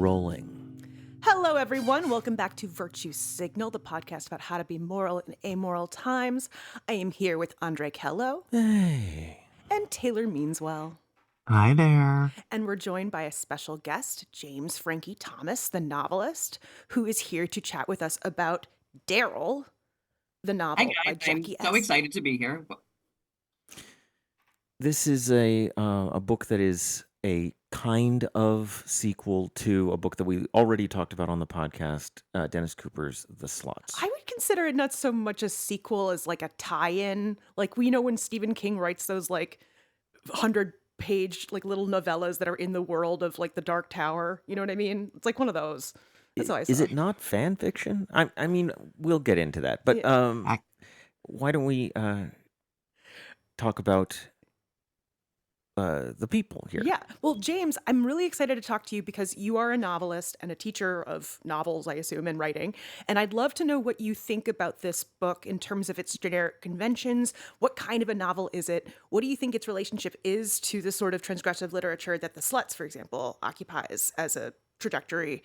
rolling. Hello, everyone. Welcome back to Virtue Signal, the podcast about how to be moral in amoral times. I am here with Andre Kello Hey. and Taylor Meanswell. Hi there. And we're joined by a special guest, James Frankie Thomas, the novelist, who is here to chat with us about Daryl, the novel Hi by guys, Jackie I'm so S. excited to be here. This is a book that is a kind of sequel to a book that we already talked about on the podcast, Dennis Cooper's The Sluts. I would consider it not so much a sequel as like a tie-in. Like, we know when Stephen King writes those like 100-page like little novellas that are in the world of like the Dark Tower. You know what I mean? It's like one of those. That's how I saw Is it not fan fiction? I mean, we'll get into that. But why don't we talk about the people here? Yeah. Well, James, I'm really excited to talk to you because you are a novelist and a teacher of novels, I assume, and writing. And I'd love to know what you think about this book in terms of its generic conventions. What kind of a novel is it? What do you think its relationship is to the sort of transgressive literature that The Sluts, for example, occupies as a trajectory?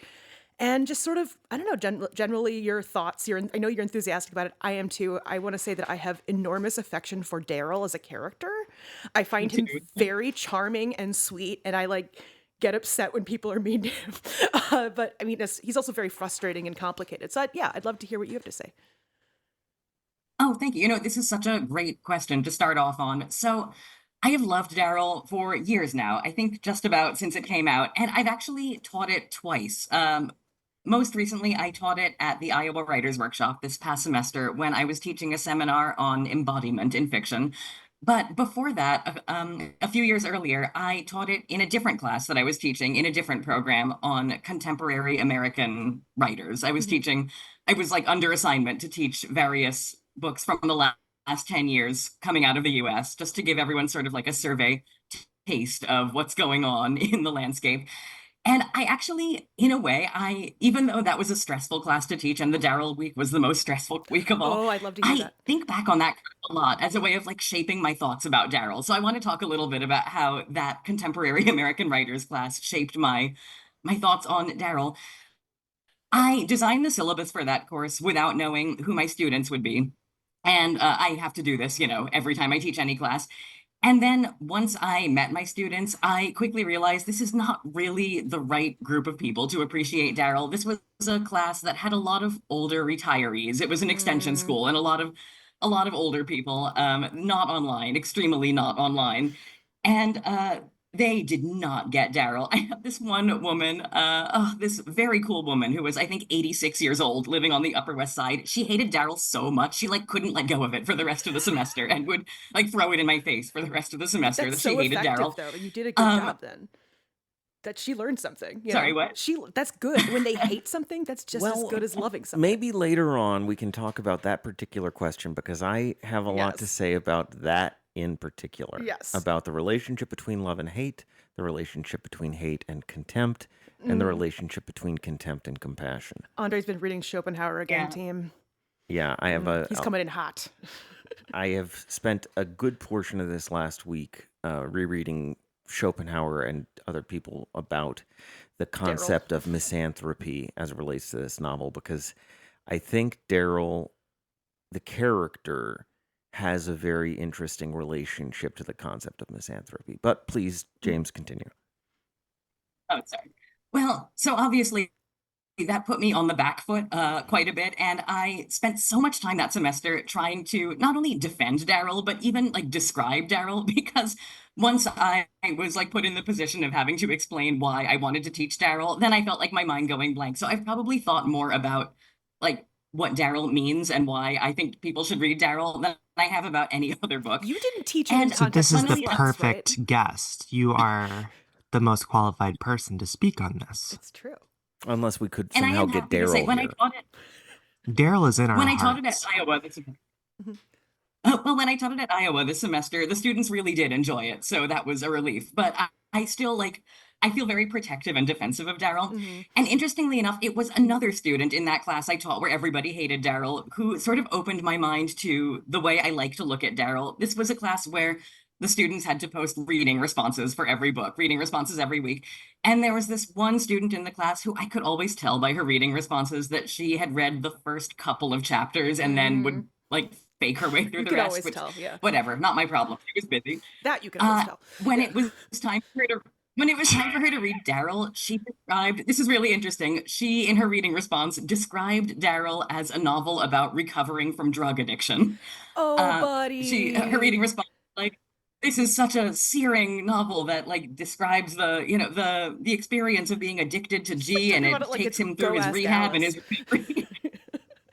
And just sort of, I don't know, generally your thoughts. I know you're enthusiastic about it. I am too. I want to say that I have enormous affection for Daryl as a character. I find him very charming and sweet, and I like get upset when people are mean to him. But I mean, he's also very frustrating and complicated. So I'd love to hear what you have to say. Oh, thank you. You know, this is such a great question to start off on. So I have loved Daryl for years now, I think just about since it came out, and I've actually taught it twice. Most recently, I taught it at the Iowa Writers Workshop this past semester when I was teaching a seminar on embodiment in fiction. But before that, a few years earlier, I taught it in a different class that I was teaching in a different program on contemporary American writers. I was like under assignment to teach various books from the last 10 years coming out of the US, just to give everyone sort of like a survey taste of what's going on in the landscape. And I actually, in a way, even though that was a stressful class to teach and the Daryl week was the most stressful week of all, I'd love to hear that. I think back on that a lot as a way of like shaping my thoughts about Daryl. So I want to talk a little bit about how that contemporary American writers class shaped my thoughts on Daryl. I designed the syllabus for that course without knowing who my students would be. And I have to do this, every time I teach any class. And then once I met my students, I quickly realized this is not really the right group of people to appreciate Daryl. This was a class that had a lot of older retirees. It was an extension school and a lot of older people, not online, extremely not online. And they did not get Daryl. I have this one woman, this very cool woman who was, I think, 86 years old, living on the Upper West Side. She hated Daryl so much, she like couldn't let go of it for the rest of the semester and would like throw it in my face for the rest of the semester. That's that she so hated Daryl. Though. You did a good job then. That she learned something. Sorry, what? That's good. When they hate something, that's just as good as loving something. Maybe later on we can talk about that particular question because I have a lot to say about that in particular. Yes. About the relationship between love and hate, the relationship between hate and contempt, and the relationship between contempt and compassion. Andre's been reading Schopenhauer again, team. Yeah, I have He's coming in hot. I have spent a good portion of this last week rereading Schopenhauer and other people about the concept of misanthropy as it relates to this novel, because I think Daryl, the character, has a very interesting relationship to the concept of misanthropy. But please, James, continue. Oh, sorry. Well, so obviously that put me on the back foot quite a bit. And I spent so much time that semester trying to not only defend Daryl, but even like describe Daryl, because once I was like put in the position of having to explain why I wanted to teach Daryl, then I felt like my mind going blank. So I've probably thought more about like what Daryl means and why I think people should read Daryl than I have about any other book. You didn't teach him in So context. this is the Right? perfect guest. You are the most qualified person to speak on this. It's true. Unless we could somehow get Daryl here. When I taught it, Daryl is in our when hearts. I taught it at Iowa this well, when I taught it at Iowa this semester, the students really did enjoy it, so that was a relief. But I still I feel very protective and defensive of Daryl. And interestingly enough, it was another student in that class I taught where everybody hated Daryl who sort of opened my mind to the way I like to look at Daryl. This was a class where the students had to post reading responses for every book, reading responses every week. And there was this one student in the class who I could always tell by her reading responses that she had read the first couple of chapters and then would like fake her way through You the could rest, always which, tell, yeah. whatever, not my problem. She was busy. That you can always tell. When Yeah. it was time for her to when it was time for her to read Daryl, she described, this is really interesting. She, in her reading response, described Daryl as a novel about recovering from drug addiction. Oh, Her reading buddy. response, like, this is such a searing novel that like describes the experience of being addicted to Just like G, and talking about it it like takes it's him through Go his Ask rehab and Alice. his recovery.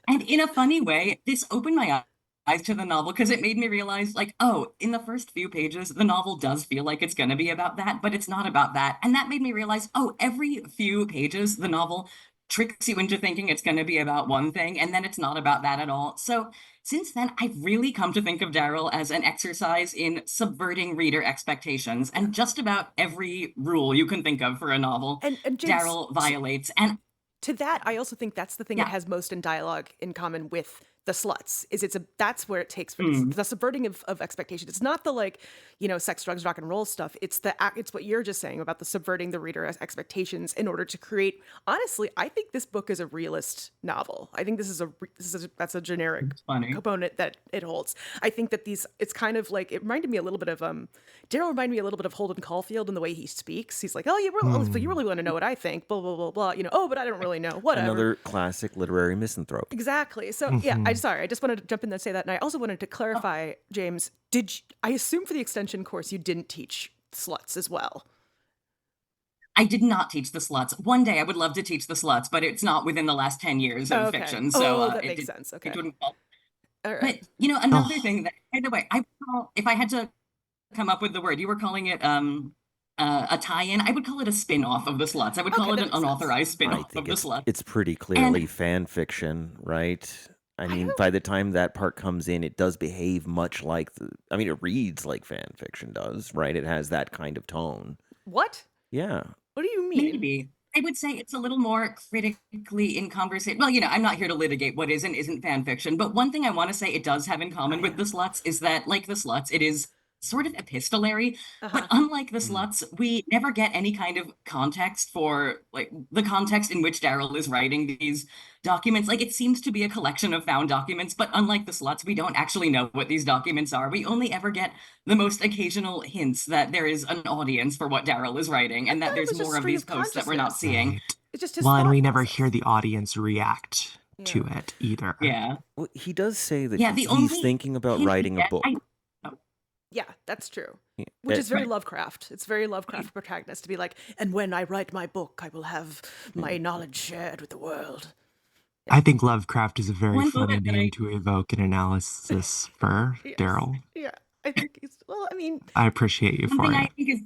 And in a funny way, this opened my eyes to the novel because it made me realize, like, oh, in the first few pages, the novel does feel like it's going to be about that, but it's not about that. And that made me realize, oh, every few pages, the novel tricks you into thinking it's going to be about one thing, and then it's not about that at all. So since then, I've really come to think of Daryl as an exercise in subverting reader expectations. And just about every rule you can think of for a novel, And James, Daryl violates. And to that, I also think that's the thing it yeah. has most in dialogue in common with the sluts is that's where it takes for the subverting of expectations. It's not the like, sex, drugs, rock and roll stuff. It's what you're just saying about the subverting the reader's expectations in order to create. Honestly, I think this book is a realist novel. I think that's a generic component that it holds. I think that it's kind of like, it reminded me a little bit of Daryl reminded me a little bit of Holden Caulfield in the way he speaks. He's like, oh, you really want to know what I think, blah blah blah blah. Oh, but I don't really know. Whatever. Another classic literary misanthrope. Exactly. So yeah, I just wanted to jump in and say that, and I also wanted to clarify, James. I assume for the extension course you didn't teach sluts as well? I did not teach the sluts. One day I would love to teach the sluts, but it's not within the last 10 years of fiction. So that makes sense. Okay. It wouldn't fall. All right. But another thing that, by the way, if I had to come up with the word, you were calling it a tie-in. I would call it a spin-off of the sluts. I would call it an unauthorized spin-off of the sluts. It's pretty clearly fan fiction, right? I mean, by the time that part comes in, it does behave much like it reads like fan fiction does, right? It has that kind of tone. What? Yeah. What do you mean? Maybe. I would say it's a little more critically in conversation. Well, I'm not here to litigate what is and isn't fan fiction, but one thing I want to say it does have in common with the sluts is that, like the sluts, it is sort of epistolary, but unlike the sluts, we never get any kind of context for like the context in which Daryl is writing these documents. Like, it seems to be a collection of found documents, but unlike the sluts, we don't actually know what these documents are. We only ever get the most occasional hints that there is an audience for what Daryl is writing, and that there's more of these posts that we're not seeing. Right. It's just his and we thought never process. hear the audience react to it either. Yeah. Well, he does say that Yeah, he's thinking about writing a book. Yeah, that's true. Which is very Lovecraft. It's very Lovecraft protagonist to be like, and when I write my book, I will have my knowledge shared with the world. I think Lovecraft is a very funny name to evoke an analysis for Daryl. Yeah, I think he's, well, I mean... I appreciate you for it.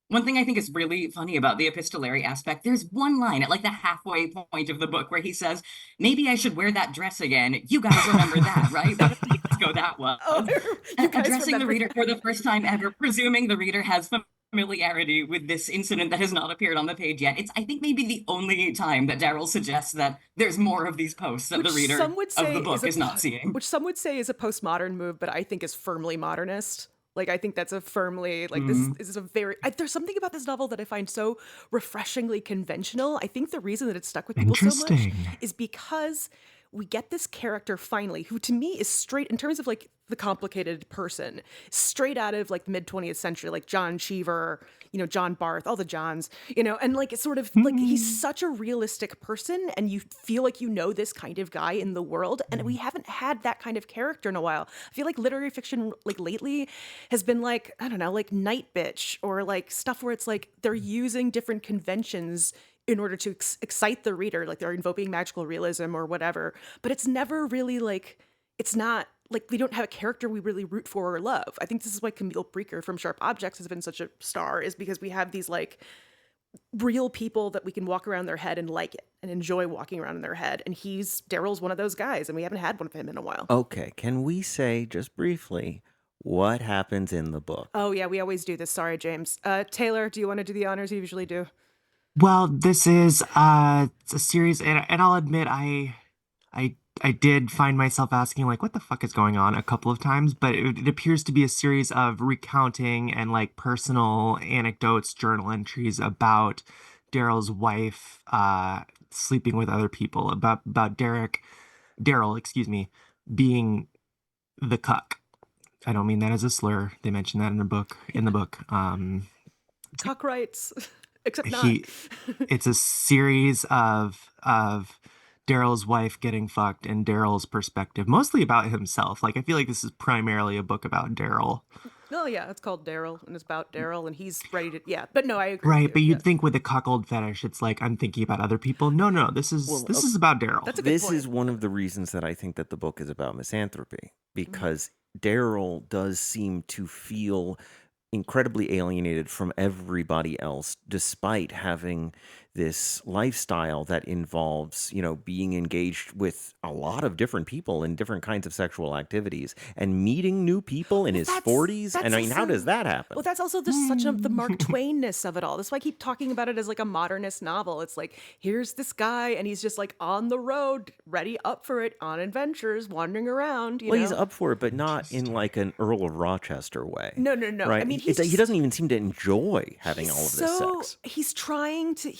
One thing I think is really funny about the epistolary aspect, there's one line at like the halfway point of the book where he says, maybe I should wear that dress again. You guys remember that, right? Let's go that one. Addressing the reader for the first time ever, presuming the reader has familiarity with this incident that has not appeared on the page yet. It's, I think, maybe the only time that Daryl suggests that there's more of these posts that the reader of the book is not seeing. Which some would say is a postmodern move, but I think is firmly modernist. Like, I think that's a firmly, like, this is a very, there's something about this novel that I find so refreshingly conventional. I think the reason that it's stuck with people so much is because we get this character finally, who to me is straight, in terms of, like, the complicated person, straight out of, like, the mid-20th century, like John Cheever, John Barth, all the Johns, and, like, it's sort of, like, he's such a realistic person, and you feel like this kind of guy in the world, and we haven't had that kind of character in a while. I feel like literary fiction, like, lately has been, like, I don't know, like Night Bitch, or, like, stuff where it's, like, they're using different conventions in order to excite the reader, like they're invoking magical realism or whatever, but it's never really, like, it's not, like, we don't have a character we really root for or love. I think this is why Camille Breaker from Sharp Objects has been such a star, is because we have these, like, real people that we can walk around their head and like it and enjoy walking around in their head. And Daryl's one of those guys, and we haven't had one of him in a while. Okay, can we say just briefly what happens in the book? Oh yeah, we always do this. Sorry, James. Taylor, do you want to do the honors? You usually do. Well, this is a series, and I'll admit I I did find myself asking, like, what the fuck is going on a couple of times, but it appears to be a series of recounting and like personal anecdotes, journal entries about Daryl's wife sleeping with other people, about Daryl, excuse me, being the cuck. I don't mean that as a slur. They mention that in the book. Cuck rights, except not. He it's a series of Daryl's wife getting fucked and Daryl's perspective, mostly about himself. Like I feel like this is primarily a book about Daryl. Oh yeah, it's called Daryl and it's about Daryl and he's ready to yeah. But no, I agree with Right, you. but Yeah. you'd think with a cuckold fetish, it's like I'm thinking about other people. No, no, Well, this is about Daryl. That's a good this point. is one of the reasons that I think that the book is about misanthropy, Mm-hmm. because Daryl does seem to feel incredibly alienated from everybody else, despite having this lifestyle that involves, being engaged with a lot of different people in different kinds of sexual activities and meeting new people in Well, his that's 40s. And I mean, how also does that happen? well, that's also such the Mark Twainness of it all. That's why I keep talking about it as like a modernist novel. It's like here's this guy, and he's just like on the road, ready up for it, on adventures, wandering around. Well, he's up for it, but not in like an Earl of Rochester way. No, no, no. I Right? mean, He doesn't even seem to enjoy having all of this sex. he's trying to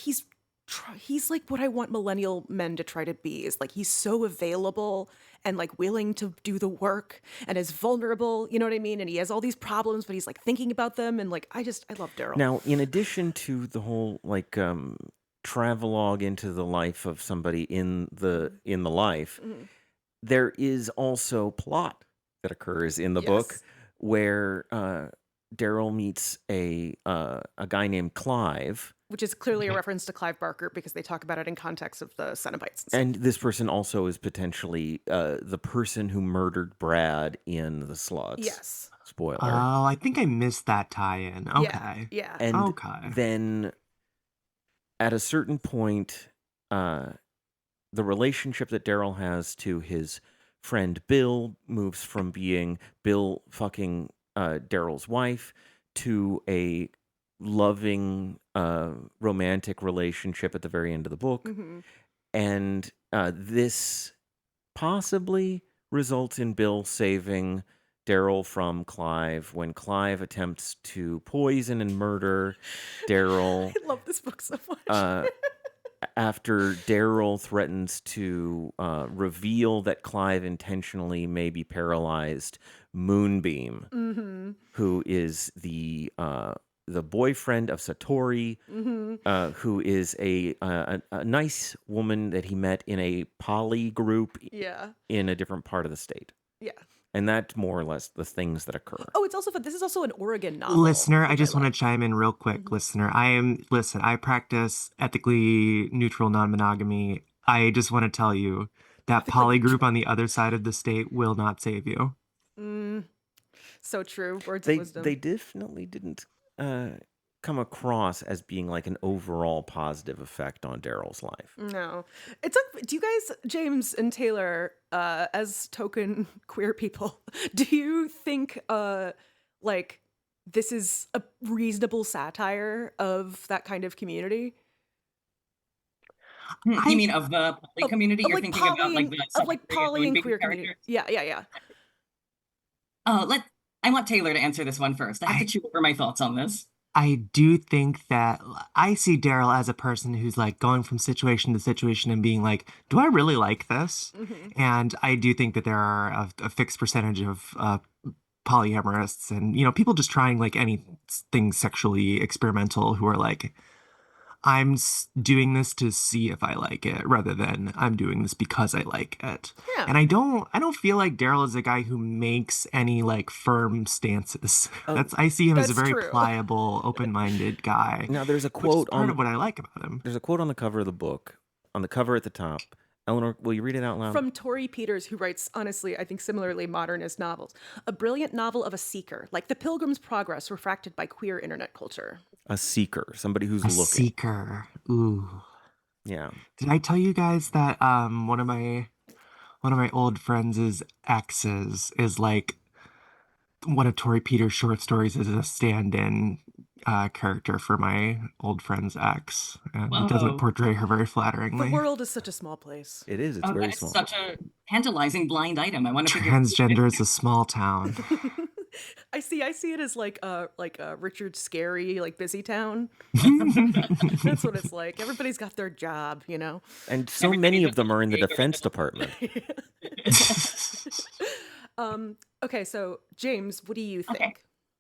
he's like what I want millennial men to try to be is like he's so available and like willing to do the work and is vulnerable, you know what I mean? And he has all these problems, but he's like thinking about them and like I love Daryl. Now, in addition to the whole like travelogue into the life of somebody in the life, there is also plot that occurs in the book Yes. where Daryl meets a guy named Clive. Which is clearly a reference to Clive Barker because they talk about it in context of the Cenobites. And this person also is potentially the person who murdered Brad in The Slugs. Yes. Spoiler. Oh, I think I missed that tie-in. Yeah. Okay. Yeah. And Okay. then at a certain point, the relationship that Daryl has to his friend Bill moves from being Bill fucking Daryl's wife to a loving romantic relationship at the very end of the book. Mhm. And this possibly results in Bill saving Daryl from Clive when Clive attempts to poison and murder Daryl. I love this book so much. After Daryl threatens to reveal that Clive intentionally may be paralyzed Moonbeam, who is the boyfriend of Satori, who is a nice woman that he met in a poly group Yeah. in a different part of the state. Yeah. And that's more or less the things that occur. Oh, it's also fun. This is also an Oregon novel. Listener, I which just want love. to chime in real quick, listener. I practice ethically neutral non-monogamy. I just want to tell you that poly group on the other side of the state will not save you. So true. Words They of wisdom. they definitely didn't come across as being like an overall positive effect on Daryl's life. No. It's like, do you guys, James and Taylor, as token queer people, do you think like this is a reasonable satire of that kind of community? You mean of the poly community? Of You're like thinking poly about like and, the of like subject area poly and Moonbeam queer community. characters? Yeah, yeah, yeah. I want Taylor to answer this one first. I have to chew over my thoughts on this. I do think that I see Daryl as a person who's like going from situation to situation and being like, do I really like this? And I do think that there are a fixed percentage of polyamorous and, people just trying like anything sexually experimental who are like, doing this to see if I like it rather than I'm doing this because I like it. Yeah. And I don't feel like Daryl is a guy who makes any like firm stances. I see him as a that's very true. pliable, open-minded guy. Now there's a Which is quote part on of what I like about him. there's a quote on the cover of the book, on the cover at the top. Eleanor, will you read it out loud? From Tori Peters, who writes, honestly, I think similarly modernist novels. A brilliant novel of a seeker, like The Pilgrim's Progress, refracted by queer internet culture. A seeker, somebody who's A looking. seeker. Ooh. Yeah. Did I tell you guys that one of my old friends' exes is like one of Tori Peters' short stories as a stand-in character for my old friend's ex, and it doesn't Whoa. portray her very The flatteringly. world is such a small place. It is. It's Oh, very that is small. such a tantalizing blind item. I want to figure out. Transgender is a small town. I see it as like a Richard Scarry, like busy town. That's what it's like. Everybody's got their job, you know. And so Everybody's many a of them are in the big Defense Department. Okay, so James, what do you think? Okay.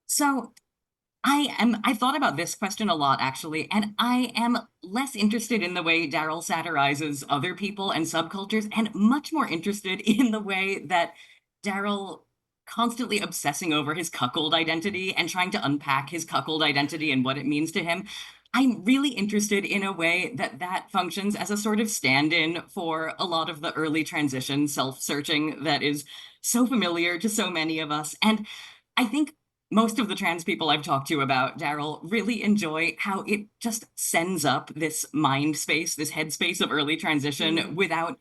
So I've thought about this question a lot actually, and I am less interested in the way Daryl satirizes other people and subcultures, and much more interested in the way that Daryl constantly obsessing over his cuckold identity and trying to unpack his cuckold identity and what it means to him. I'm really interested in a way that that functions as a sort of stand-in for a lot of the early transition self-searching that is so familiar to so many of us. And I think most of the trans people I've talked to about Daryl really enjoy how it just sends up this mind space, this headspace of early transition without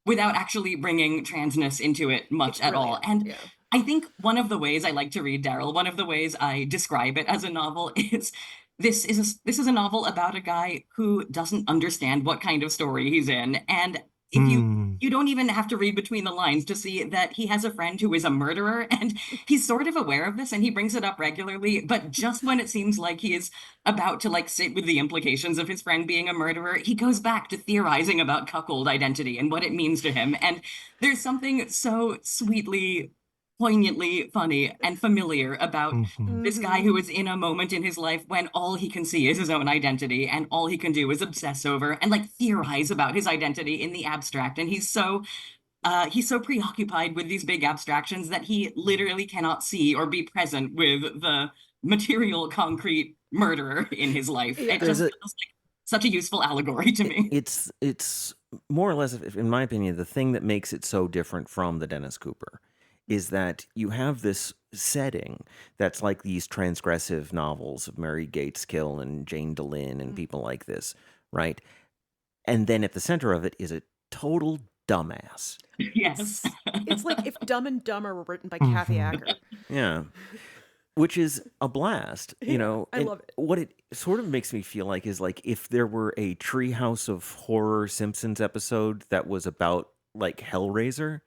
actually bringing transness into it much It's at all. brilliant. And Yeah. I think one of the ways I like to read Daryl, one of the ways I describe it as a novel is this is a novel about a guy who doesn't understand what kind of story he's in. And if Hmm. you don't even have to read between the lines to see that he has a friend who is a murderer, and he's sort of aware of this and he brings it up regularly, but just when it seems like he is about to like sit with the implications of his friend being a murderer, he goes back to theorizing about cuckold identity and what it means to him. And there's something so sweetly, poignantly funny and familiar about Mhm. this guy who is in a moment in his life when all he can see is his own identity and all he can do is obsess over and like theorize about his identity in the abstract. And he's so preoccupied with these big abstractions that he literally cannot see or be present with the material concrete murderer in his life. Yeah. It There's just a feels like such a useful allegory to me. it's more or less, in my opinion, the thing that makes it so different from the Dennis Cooper is that you have this setting that's like these transgressive novels of Mary Gateskill and Jane Delin and people like this, right? And then at the center of it is a total dumbass. Yes. It's like if Dumb and Dumber were written by Kathy Mhm. Acker. Yeah. Which is a blast, you Yeah, know. I and love it. What it sort of makes me feel like is like if there were a Treehouse of Horror Simpsons episode that was about like Hellraiser.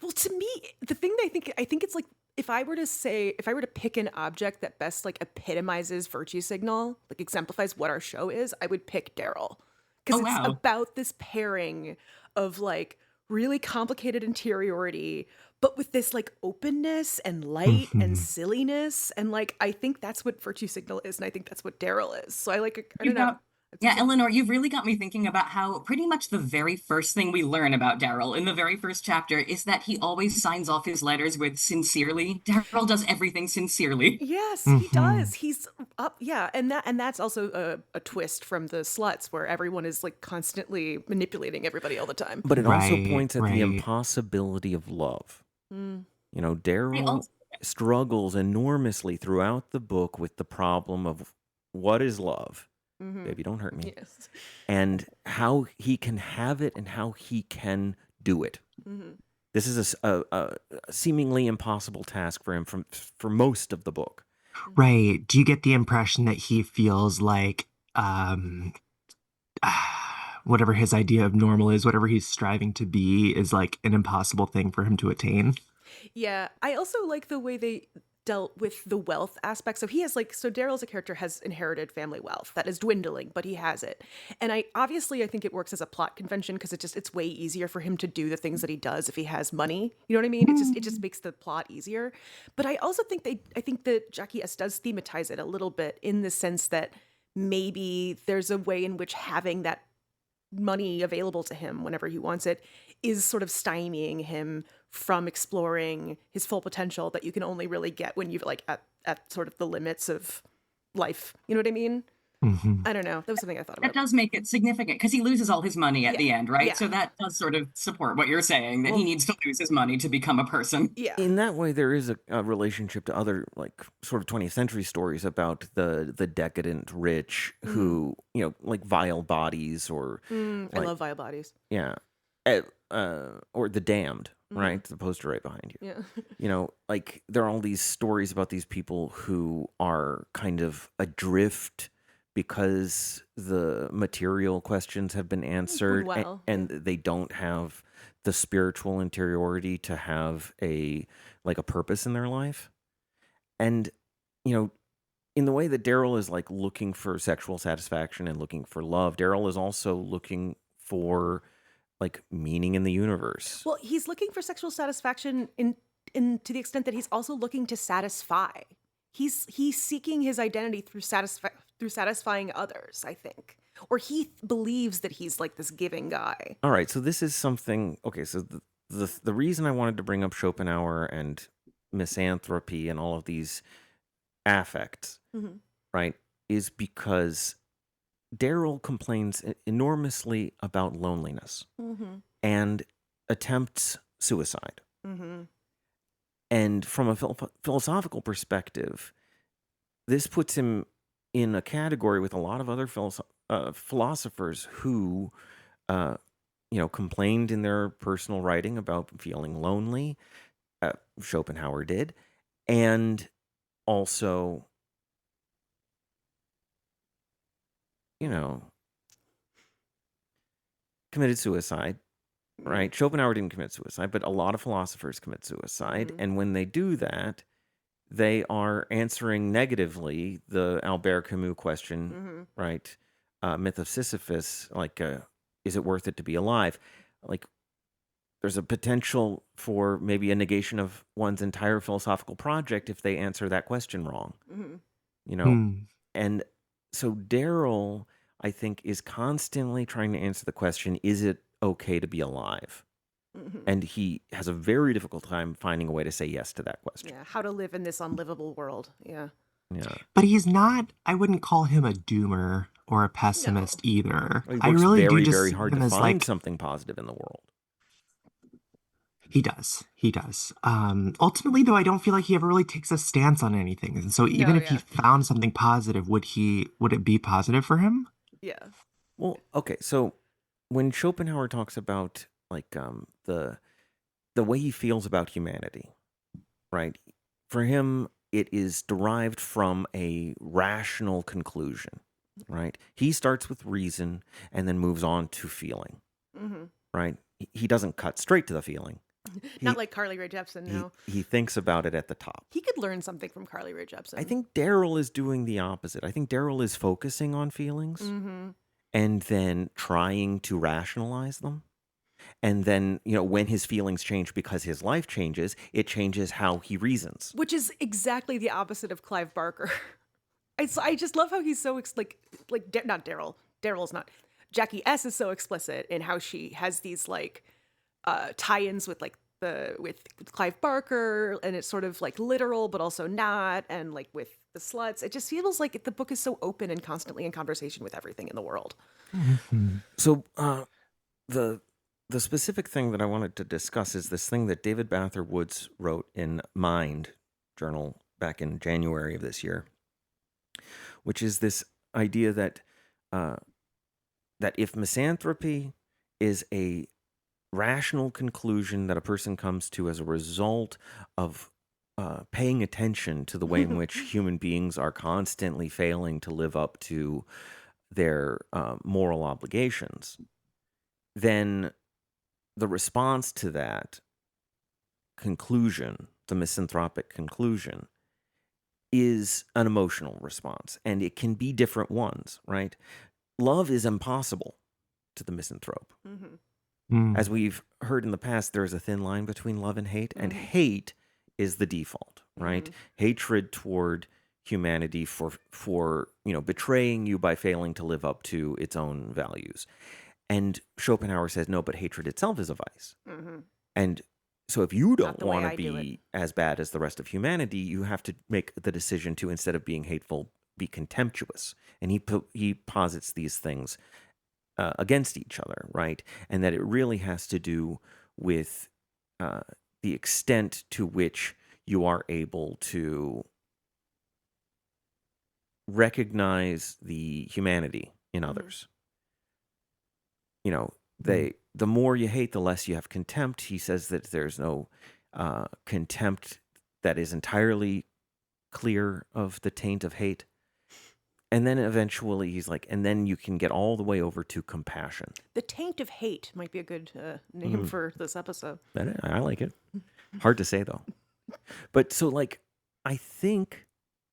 Well, to me, the thing that I think it's like if I were to pick an object that best like epitomizes Virtue Signal, like exemplifies what our show is, I would pick Daryl. Because Oh, it's wow. about this pairing of like really complicated interiority, but with this like openness and light and Mhm. silliness. And like I think that's what Virtue Signal is, and I think that's what Daryl is. So I don't You've know. got Yeah, Eleanor, you've really got me thinking about how pretty much the very first thing we learn about Daryl in the very first chapter is that he always signs off his letters with sincerely. Daryl does everything sincerely. Yes, he Mhm. does. He's up, yeah, and that's also a twist from the Sluts, where everyone is like constantly manipulating everybody all the time. But it also Right, points at the right. impossibility of love. Mm, You know, I Daryl also, struggles enormously throughout the book with the problem of what is love. hmm Baby, don't hurt me. Yes. And how he can have it and how he can do it. hmm This is a seemingly impossible task for him for most of the book. Right. Do you get the impression that he feels like whatever his idea of normal is, whatever he's striving to be, is like an impossible thing for him to attain? Yeah, I also like the way they dealt with the wealth aspect. So he has like so Daryl's a character has inherited family wealth that is dwindling, but he has it. And I think it works as a plot convention because it's way easier for him to do the things that he does if he has money. You know what I mean? It just makes the plot easier. But I also think I think that Jackie S does thematize it a little bit in the sense that maybe there's a way in which having that money available to him whenever he wants it is sort of stymieing him from exploring his full potential that you can only really get when you're like at sort of the limits of life. You know what I mean? Hmm. I don't know. That was something I thought that about. does make it significant because he loses all his money at Yeah. the end, right? Yeah. So that does sort of support what you're saying, that he Well, needs to lose his money to become a person. yeah. In that way, there is a relationship to other like sort of 20th century stories about the decadent rich who, you know, like vile bodies or I like love vile bodies. yeah. or The Damned, Mm-hmm. right? The poster right behind you. Yeah. Like there are all these stories about these people who are kind of adrift because the material questions have been answered, Well, and they don't have the spiritual interiority to have a purpose in their life. And you know, in the way that Daryl is like looking for sexual satisfaction and looking for love, Daryl is also looking for like meaning in the universe. well, he's looking for sexual satisfaction in to the extent that he's also looking to satisfy. He's seeking his identity through satisfying others, I think. Or he believes that he's like this giving guy. All right, so this is something. Okay, so the reason I wanted to bring up Schopenhauer and misanthropy and all of these affects, Mm-hmm. right, is because Daryl complains enormously about loneliness Mm-hmm. and attempts suicide. Mm-hmm. And from a philosophical perspective, this puts him in a category with a lot of other philosophers who, uh, complained in their personal writing about feeling lonely. Schopenhauer did, and also, committed suicide. Right? Schopenhauer didn't commit suicide, but a lot of philosophers commit suicide, Mm-hmm. and when they do that, they are answering negatively the Albert Camus question, Mm-hmm. right? Myth of Sisyphus, like, is it worth it to be alive? Like, there's a potential for maybe a negation of one's entire philosophical project if they answer that question wrong, Mm-hmm. you know? Hmm. And so Daryl, I think, is constantly trying to answer the question, is it okay to be alive? Mm-hmm. And he has a very difficult time finding a way to say yes to that question. Yeah, how to live in this unlivable world. Yeah. Yeah. But he's not, I wouldn't call him a doomer or a pessimist No. either. He I works really do very, just very see hard him to as find like, something positive in the world. he does. He does. Ultimately, though, I don't feel like he ever really takes a stance on anything. And so even No, if he yeah. found something positive, would it be positive for him? Yeah. Well, okay, so when Schopenhauer talks about like the way he feels about humanity, right? For him, it is derived from a rational conclusion, right? He starts with reason and then moves on to feeling, Mm-hmm. right? He doesn't cut straight to the feeling. Not like Carly Rae Jepsen, no. He thinks about it at the top. He could learn something from Carly Rae Jepsen. I think Daryl is doing the opposite. I think Daryl is focusing on feelings Mm-hmm. and then trying to rationalize them. And then, when his feelings change because his life changes, it changes how he reasons. Which is exactly the opposite of Clive Barker. I just love how he's so not Daryl. Daryl's not. Jackie S is so explicit in how she has these like tie-ins with like with Clive Barker, and it's sort of like literal but also not, and like with the sluts. It just feels like the book is so open and constantly in conversation with everything in the world. So the specific thing that I wanted to discuss is this thing that David Bather Woods wrote in Mind journal back in January of this year, which is this idea that that if misanthropy is a rational conclusion that a person comes to as a result of paying attention to the way in which human beings are constantly failing to live up to their moral obligations, then the response to that conclusion, the misanthropic conclusion, is an emotional response, and it can be different ones, right? Love is impossible to the misanthrope. Mm-hmm. As we've heard in the past, there's a thin line between love and hate, and hate is the default, right? Hatred toward humanity for betraying you by failing to live up to its own values. And Schopenhauer says, no, but hatred itself is a vice. And so if you don't want to be as bad as the rest of humanity, you have to make the decision to, instead of being hateful, be contemptuous. And he posits these things against each other, right? And that it really has to do with the extent to which you are able to recognize the humanity in others. the more you hate, the less you have contempt. He says that there's no contempt that is entirely clear of the taint of hate. And then eventually he's like, and then you can get all the way over to compassion. The Taint of Hate might be a good name for this episode. I like it. Hard to say, though. But so, like, I think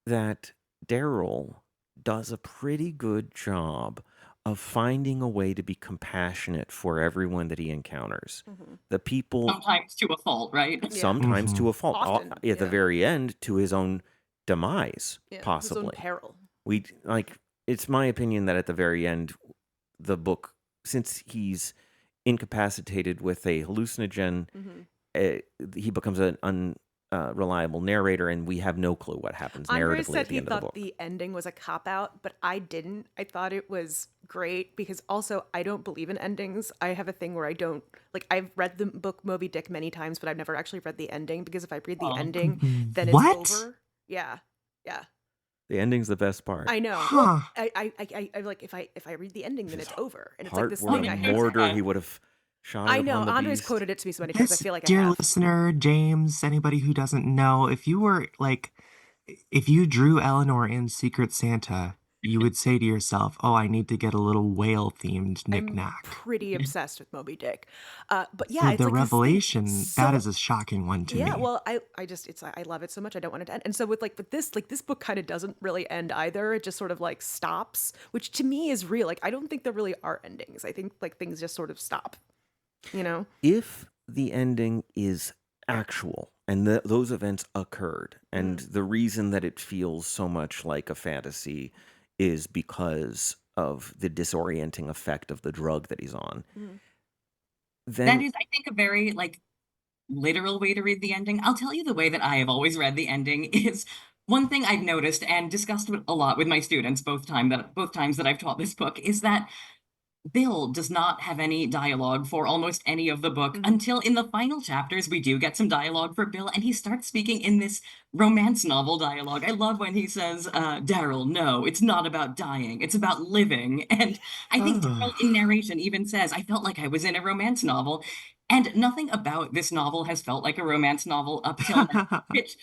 that Daryl does a pretty good job of finding a way to be compassionate for everyone that he encounters. The people, Sometimes to a fault, right? Yeah. sometimes to a fault, Often, at the yeah. very end, to his own demise, Yeah, his own possibly. peril. It's my opinion that at the very end, the book, since he's incapacitated with a hallucinogen, he becomes an unreliable narrator, and we have no clue what happens Andre narratively said at the he end of the thought book. the ending was a cop-out, but I didn't. I thought it was great because also I don't believe in endings. I have a thing where I don't, like, I've read the book Moby Dick many times, but I've never actually read the ending because if I read the Oh. ending, then What? it's over. Yeah. Yeah. The ending's the best part. I know. Huh. Well, I like if I read the ending, then it's over, and it's like Heart this were thing a I have. mortar, he would have shot I it know. upon the Andre's beast. quoted it to me so many times. I This, feel like I dear have. listener, James, anybody who doesn't know, if you were like, if you drew Eleanor in Secret Santa, you would say to yourself, "Oh, I need to get a little whale-themed I'm knickknack." pretty obsessed with Moby Dick, but yeah, So it's the like this thing. revelation, that So is a shocking one to yeah, me. well, I just I love it so much. I don't want it to end. And so with this book kind of doesn't really end either. It just sort of like stops, which to me is real. Like I don't think there really are endings. I think like things just sort of stop. You know? If the ending is actual and those events occurred, and the reason that it feels so much like a fantasy is because of the disorienting effect of the drug that he's on, That then is, I think, a very like literal way to read the ending. I'll tell you the way that I have always read the ending is one thing I've noticed and discussed a lot with my students both times that I've taught this book is that Bill does not have any dialogue for almost any of the book until in the final chapters we do get some dialogue for Bill, and he starts speaking in this romance novel dialogue. I love when he says, Daryl, no, it's not about dying, it's about living. And I think Daryl in narration even says, I felt like I was in a romance novel. And nothing about this novel has felt like a romance novel up till now, which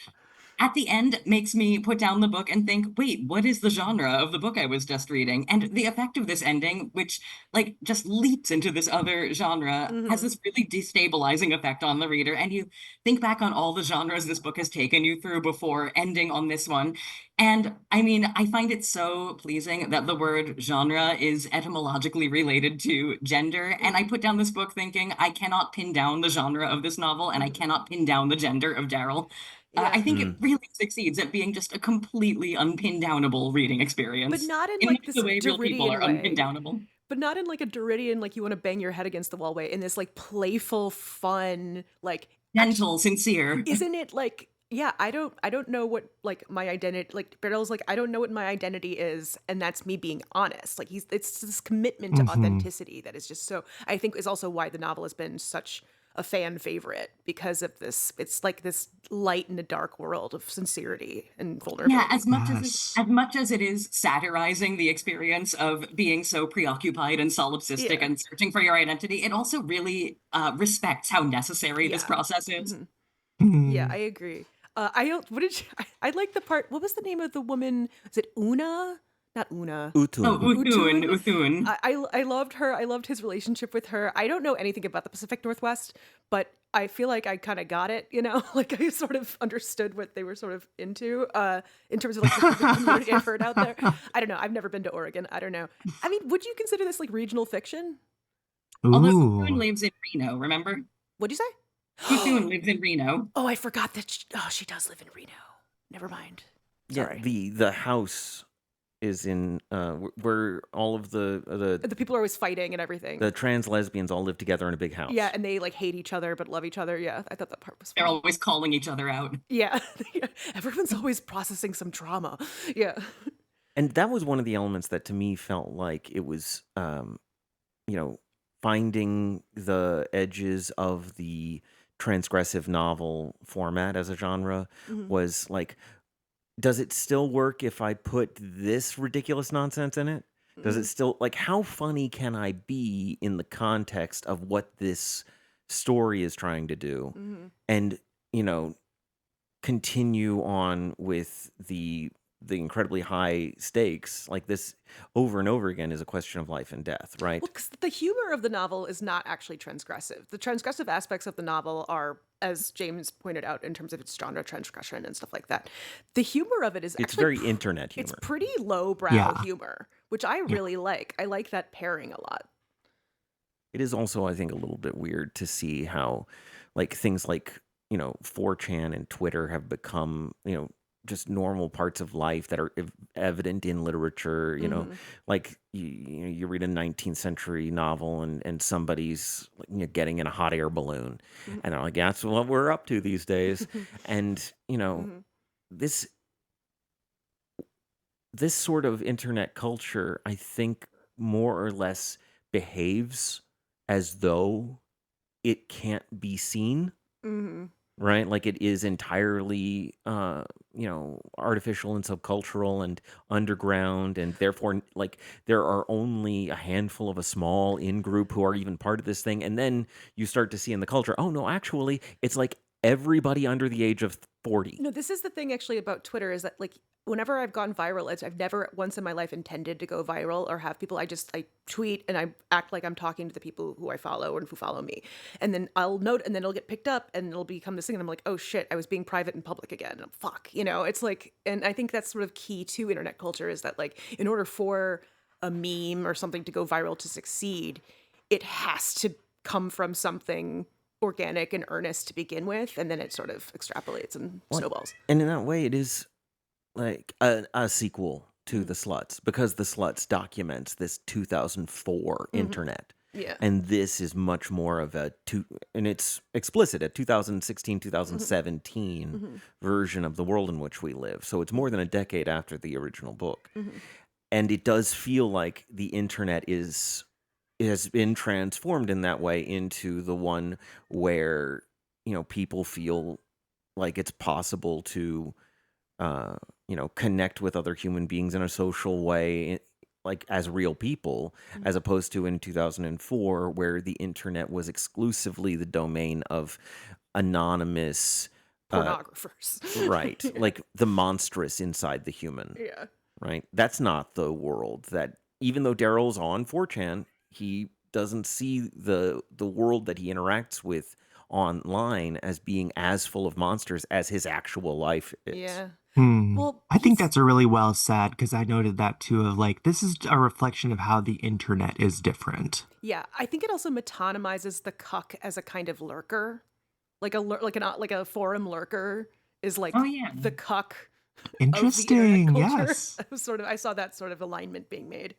at the end makes me put down the book and think, wait, what is the genre of the book I was just reading? And the effect of this ending, which like just leaps into this other genre, has this really destabilizing effect on the reader. And you think back on all the genres this book has taken you through before ending on this one. And I mean, I find it so pleasing that the word genre is etymologically related to gender. And I put down this book thinking, I cannot pin down the genre of this novel, and I cannot pin down the gender of Daryl. I think it really succeeds at being just a completely unpin downable reading But experience not in in like much this the way real people are Deridian unpin way. downable. But not in like a Deridian, like you want to bang your head against the wall way. In this like playful, fun, like Gentle, sincere. isn't it like yeah, I don't know what like my identity like Beryl's like I don't know what my identity is, and that's me being honest. Like it's this commitment to authenticity that is just so I think is also why the novel has been such a fan favorite because of this. It's like this light in a dark world of sincerity and vulnerability. Yeah, Yes. as much as it is satirizing the experience of being so preoccupied and solipsistic Yeah. and searching for your identity, it also really respects how necessary this Yeah. process is. Yeah, I agree. I don't. What did you, I like the part? What was the name of the woman? Is it Una? Not Una. Oh, Utun. Uthun, Utun. Uthun. I loved her. I loved his relationship with her. I don't know anything about the Pacific Northwest, but I feel like I kind of got it. You know, like I sort of understood what they were sort of into. In terms of like the community I've heard out there. I don't know. I've never been to Oregon. I don't know. I mean, would you consider this like regional fiction? Although Uthun Ooh. lives in Reno, remember? What'd you say? Uthun lives in Reno. Oh, I forgot that. She does live in Reno. Never mind. Yeah, Sorry. the house is in where all of The people are always fighting and everything. the trans lesbians all live together in a big house. Yeah, and they like hate each other but love each other. Yeah, I thought that part was They're fun. always calling each other out. Yeah. Everyone's always processing some trauma. Yeah. And that was one of the elements that to me felt like it was, finding the edges of the transgressive novel format as a genre was like, does it still work if I put this ridiculous nonsense in it? Does it still, like, how funny can I be in the context of what this story is trying to do? Mm-hmm. And, you know, continue on with the incredibly high stakes like this over and over again is a question of life and death, Well, right? because the humor of the novel is not actually transgressive. The transgressive aspects of the novel are, as James pointed out, in terms of its genre transgression and stuff like that. The humor of it is It's actually very internet it's humor. pretty lowbrow Yeah. humor, which I Yeah. really like. I like that pairing a lot. It is also, I think, a little bit weird to see how, like, things like, 4chan and Twitter have become, just normal parts of life that are evident in literature. Mm-hmm. Like you read a 19th century novel and somebody's like, getting in a hot air balloon, and they're like, "Yeah, that's what we're up to these days." And Mm-hmm. this this sort of internet culture, I think, more or less behaves as though it can't be seen, Mm-hmm. right? Like it is entirely, artificial and subcultural and underground, and therefore, like, there are only a handful of a small in group who are even part of this thing. And then you start to see in the culture, oh no, actually, it's like everybody under the age of 40. No, this is the thing actually about Twitter is that like whenever I've gone viral, I've never once in my life intended to go viral or have people. I tweet and I act like I'm talking to the people who I follow and who follow me, and then I'll note, and then it'll get picked up, and it'll become this thing, and I'm like, oh shit, I was being private in public again. And fuck, it's like, and I think that's sort of key to internet culture is that like in order for a meme or something to go viral to succeed, it has to come from something organic and earnest to begin with, and then it sort of extrapolates and Well, snowballs. and in that way, it is like a sequel to The Sluts, because The Sluts documents this 2004 Mm-hmm. internet. Yeah. And this is much more of and it's explicit, a 2016, Mm-hmm. 2017 Mm-hmm. version of the world in which we live. So it's more than a decade after the original book. Mm-hmm. And it does feel like the internet has been transformed in that way into the one where, people feel like it's possible to connect with other human beings in a social way, like as real people, Mm-hmm. as opposed to in 2004, where the internet was exclusively the domain of anonymous, Pornographers. right? Yeah. Like the monstrous inside the human, Yeah. right? That's not the world that, even though Daryl's on 4chan, he doesn't see the world that he interacts with online as being as full of monsters as his actual life is. Yeah. Hmm. Well, I think that's a really well said because I noted that too of like this is a reflection of how the internet is different. yeah. I think it also metonymizes the cuck as a kind of lurker, like a forum lurker is Oh like yeah. the cuck of the internet Interesting. culture. Yes. I saw that sort of alignment being made.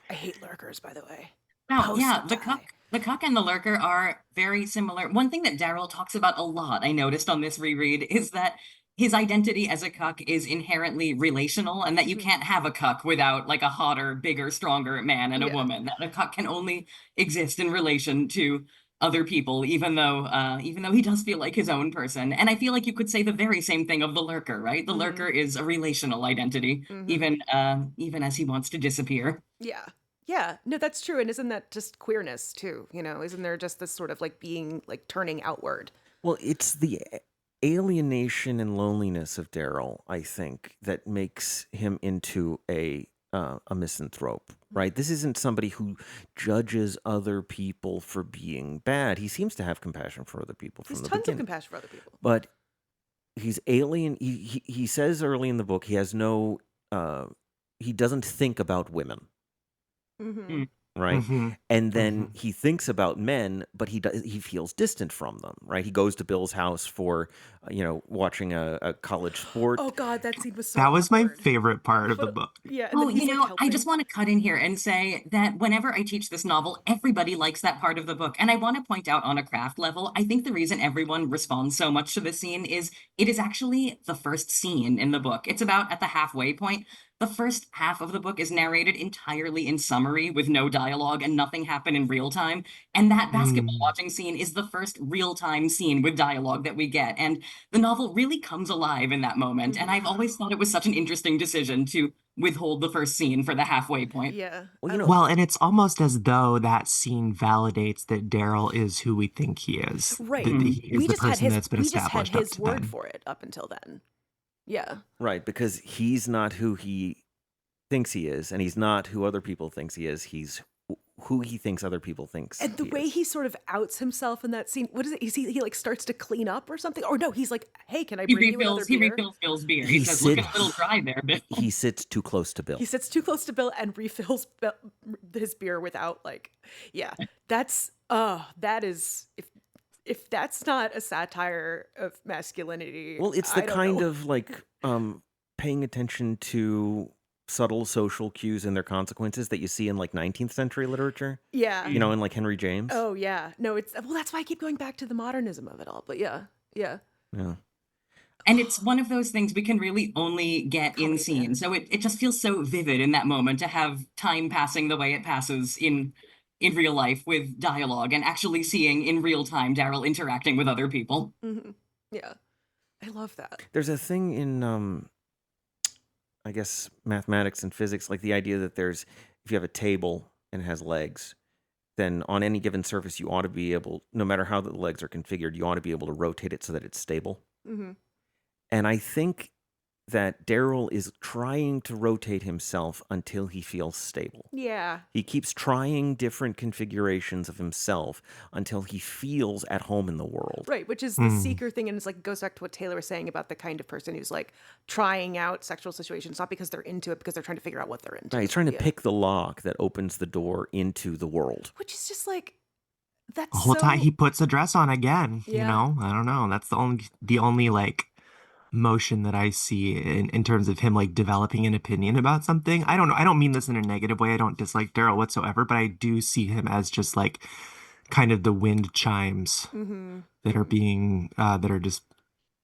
I hate lurkers, by the way. Wow, Post yeah, that die. the cuck and the lurker are very similar. One thing that Daryl talks about a lot, I noticed on this reread, is that his identity as a cuck is inherently relational, and that you Mhm. can't have a cuck without like a hotter, bigger, stronger man and a Yeah. woman. That a cuck can only exist in relation to other people, even though he does feel like his own person. And I feel like you could say the very same thing of the lurker, right? The Mm-hmm. lurker is a relational identity, Mm-hmm. even as he wants to disappear. Yeah. Yeah. No, that's true. And isn't that just queerness too? Isn't there just this sort of like being like turning outward? Well, it's the alienation and loneliness of Daryl, I think, that makes him into a misanthrope, right? This isn't somebody who judges other people for being bad. He seems to have compassion for other people There's from the tons of beginning, compassion for other people. but he's alien. He says early in the book he has no, he doesn't think about women, Mm-hmm. right? Mm-hmm. And Mm-hmm. then he thinks about men, but he feels distant from them, right? He goes to Bill's house for, watching a college sport. Oh God, that scene was so That was my awkward. favorite part of the book. Yeah, and Oh, then he's like I helping. just want to cut in here and say that whenever I teach this novel, everybody likes that part of the book. And I want to point out on a craft level, I think the reason everyone responds so much to this scene is it is actually the first scene in the book. It's about at the halfway point. the first half of the book is narrated entirely in summary with no dialogue and nothing happened in real time. And that basketball Mm. watching scene is the first real time scene with dialogue that we get. And the novel really comes alive in that moment. And I've always thought it was such an interesting decision to withhold the first scene for the halfway point. Yeah, Well, I you know, Well, and it's almost as though that scene validates that Daryl is who we think he is, right. that Mhm. he is the person that's been We just had established up his to word then. for it up until then. Yeah. right, because he's not who he thinks he is, and he's not who other people thinks he is. He's who he thinks other people thinks And the he way is. he sort of outs himself in that scene, what is it? He like starts to clean up or something? Or no, he's like, "Hey, can I bring you another He beer?" refills Bill's beer. He He says, looking a little sits dry there, Bill. he sits too close to He Bill. sits too close to Bill and refills his beer without like, yeah, that's that is if that's not a satire of masculinity, Well, it's the I don't kind know. of like paying attention to subtle social cues and their consequences that you see in like 19th century literature, Yeah. you know, in like Henry James. Oh yeah. No, it's well. That's why I keep going back to the modernism of it all. But yeah, yeah. Yeah. And it's one of those things we can really only get in Comedy scene. man. So it just feels so vivid in that moment to have time passing the way it passes in real life with dialogue and actually seeing in real time Daryl interacting with other people. Yeah, I love that. There's a thing in I guess mathematics and physics, like the idea that there's if you have a table and it has legs, then on any given surface you ought to be able, no matter how the legs are configured, you ought to be able to rotate it so that it's stable. Hmm. And I think that Daryl is trying to rotate himself until he feels stable. Yeah. He keeps trying different configurations of himself until he feels at home in the world. Right, which is the Mm. seeker thing, and it's like goes back to what Taylor was saying about the kind of person who's like trying out sexual situations, not because they're into it, because they're trying to figure out what they're into. Right, he's trying to Yeah. pick the lock that opens the door into the world. Which is just like that's The whole time so he puts a dress on again, you yeah. know? I don't know. That's the only like motion that I see in terms of him like developing an opinion about something. I don't know. I don't mean this in a negative way. I don't dislike Daryl whatsoever, but I do see him as just like kind of the wind chimes Mm-hmm. that are being that are just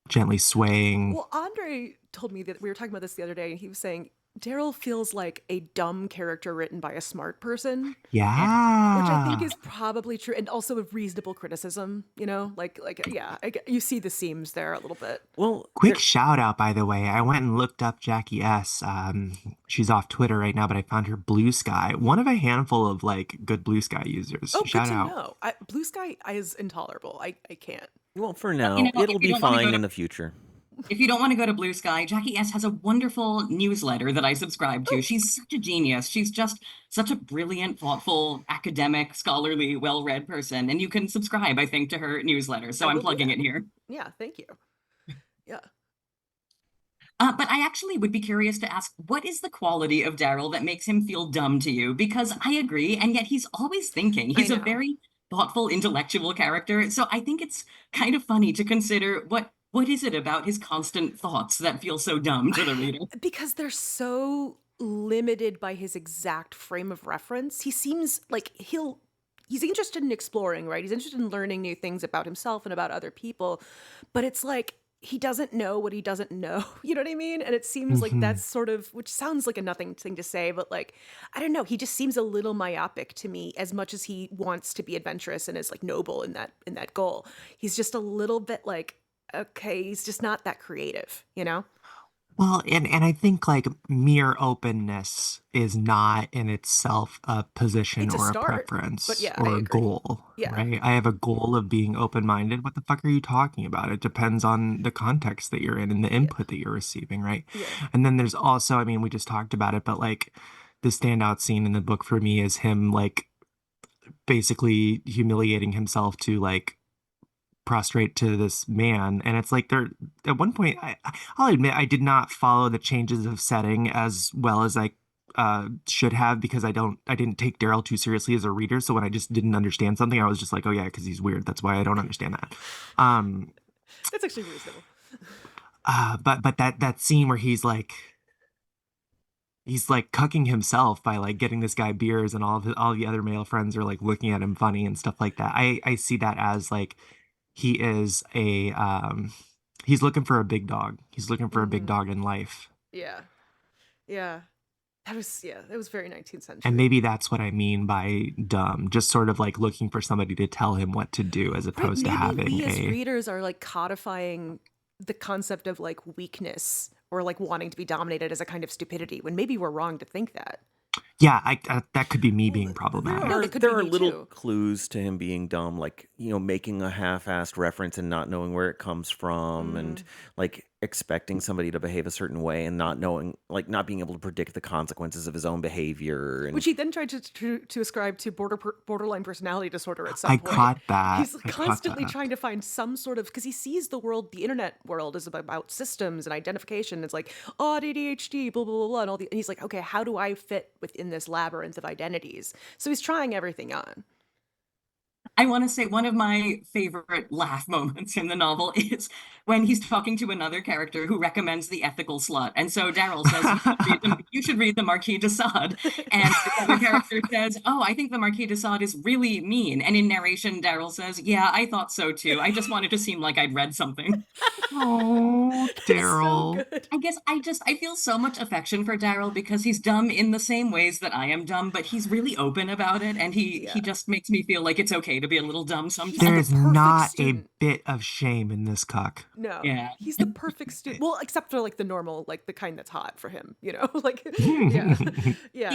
gently swaying. Well, Andre told me that we were talking about this the other day, and he was saying Daryl feels like a dumb character written by a smart person, which I think Yeah. is probably true, and also a reasonable criticism. You know, like yeah, you see the seams there a little bit. Well, Quick shout out, by the way. I went and looked up Jackie S. She's off Twitter right now, but I found her Blue Sky. One of a handful of like good Blue Sky users. Oh, good Shout to out. know. Blue Sky is intolerable. I can't. well, for You now, know, it'll be fine in the future. if you don't want to go to Blue Sky, Jackie S has a wonderful newsletter that I subscribe to. She's such a genius. She's just such a brilliant, thoughtful, academic, scholarly, well-read person. And you can subscribe, I think, to her newsletter. So I I'm will do plugging that. it here. Yeah, thank you. Yeah. But I actually would be curious to ask, what is the quality of Daryl that makes him feel dumb to you? Because I agree, and yet he's always thinking. I He's a know. very thoughtful, intellectual character. So I think it's kind of funny to consider what is it about his constant thoughts that feel so dumb to the reader? Because they're so limited by his exact frame of reference. He seems like he's interested in exploring, right? He's interested in learning new things about himself and about other people, but it's like he doesn't know what he doesn't know. You know what I mean? And it seems like Hmm. that's sort of, which sounds like a nothing thing to say, but like I don't know, he just seems a little myopic to me as much as he wants to be adventurous and is like noble in that goal. He's just a little bit like okay, he's just not that creative, you know? Well, and I think like mere openness is not in itself a position It's a or a start, but preference yeah, I or a agree. goal, Yeah. right? I have a goal of being open-minded. What the fuck are you talking about? It depends on the context that you're in and the Yeah. input that you're receiving, right? Yeah. And then there's also, I mean, we just talked about it, but like the standout scene in the book for me is him like basically humiliating himself to like prostrate to this man, and it's like there at one point I'll admit I did not follow the changes of setting as well as I should have, because I didn't take Daryl too seriously as a reader, so when I just didn't understand something I was just like, oh yeah, because he's weird, that's why I don't understand that. um That's actually reasonable. but that scene where he's like cucking himself by like getting this guy beers, and all the other male friends are like looking at him funny and stuff like that. I see that as like he is a he's looking for a big dog. He's looking for a big Hmm. dog in life. Yeah. Yeah. That was very 19th And century. maybe that's what I mean by dumb, just sort of like looking for somebody to tell him what to do as Right, opposed to maybe having we as a. readers are like codifying the concept of like weakness or like wanting to be dominated as a kind of stupidity when maybe we're wrong to think that. Yeah, that could be me Well, being there No, problematic. that could there be are me little too. clues to him being dumb, like making a half-assed reference and not knowing where it comes from, and Mm. like expecting somebody to behave a certain way and not knowing, like not being able to predict the consequences of his own behavior. Which And he then tried to ascribe to borderline personality disorder at some I point. caught that. He's I caught constantly that. trying to find some sort of because he sees the world, the internet world, is about systems and identification. It's like oh, ADHD, blah blah blah blah, and all the. And he's like, okay, how do I fit within this labyrinth of identities? So he's trying everything on. I want to say one of my favorite laugh moments in the novel is when he's talking to another character who recommends the ethical slut. And so Daryl says, you should read the Marquis de Sade. And the other character says, oh, I think the Marquis de Sade is really mean. And in narration, Daryl says, yeah, I thought so too. I just wanted to seem like I'd read something. Oh, So Daryl. good. I guess I feel so much affection for Daryl because he's dumb in the same ways that I am dumb, but he's really open about it, and he Yeah, just makes me feel like it's okay to be a little dumb he's There the sometimes. is perfect not a student. bit of shame in this cuck. No, Yeah. he's the perfect student. Well, except for like the normal, like the kind that's hot for him, like, yeah, yeah,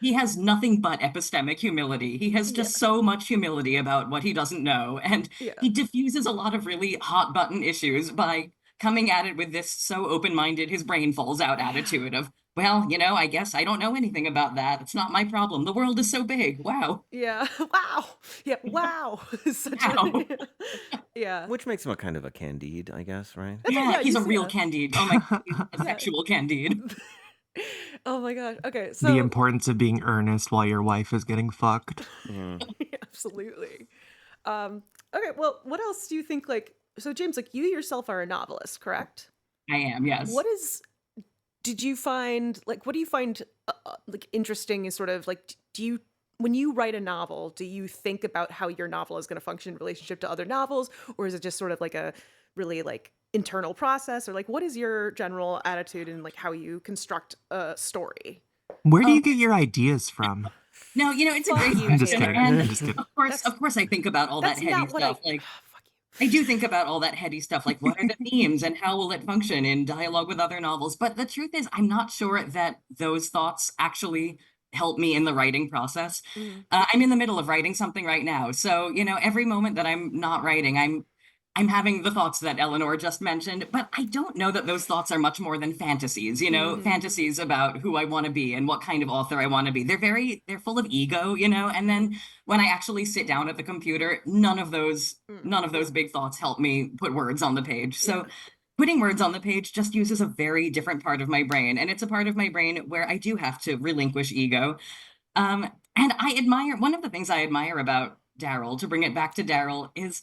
He has nothing but epistemic humility. He has yeah, just so much humility about what he doesn't know, and yeah, he diffuses a lot of really hot button issues by coming at it with this so open-minded his brain falls out yeah, attitude of, well, I guess I don't know anything about that. It's not my problem. The world is so big. Wow. yeah. Wow, yeah, wow. Such a, Wow. yeah. which makes him a kind of a Candide, I guess, right? That's what, Yeah, yeah. he's You a see, real yeah, Candide. Oh my God, he's a yeah. sexual Candide. Oh my gosh. Okay, The so importance of being earnest while your wife is getting fucked. Mm. absolutely. Um, okay, well, what else do you think? Like, so James, like you yourself are a novelist, correct? I am, yes. What is did you find like what do you find like interesting is sort of like do you when you write a novel do you think about how your novel is going to function in relationship to other novels, or is it just sort of like a really like internal process, or like what is your general attitude in like how you construct a story? Where do Um, you get your ideas from? no, it's a Fuck great you, I'm just question, kidding. Taylor. I'm and just kidding. that's of course, I think about all that that's heady not what I stuff. Like, fuck I do think about all that heady stuff, like what are the themes and how will it function in dialogue with other novels. But the truth is, I'm not sure that those thoughts actually help me in the writing process. you. I'm in the middle of writing something right now, so every moment that I'm not writing, I'm having the thoughts that Eleanor just mentioned, but I don't know that those thoughts are much more than fantasies, Mm-hmm. fantasies about who I want to be and what kind of author I want to be. They're full of ego, and Mm-hmm. then when I actually sit down at the computer, Mm. none of those big thoughts help me put words on the page. So Yeah. putting words on the page just uses a very different part of my brain, and it's a part of my brain where I do have to relinquish ego. And I admire one of the things I admire about Daryl, to bring it back to Daryl, is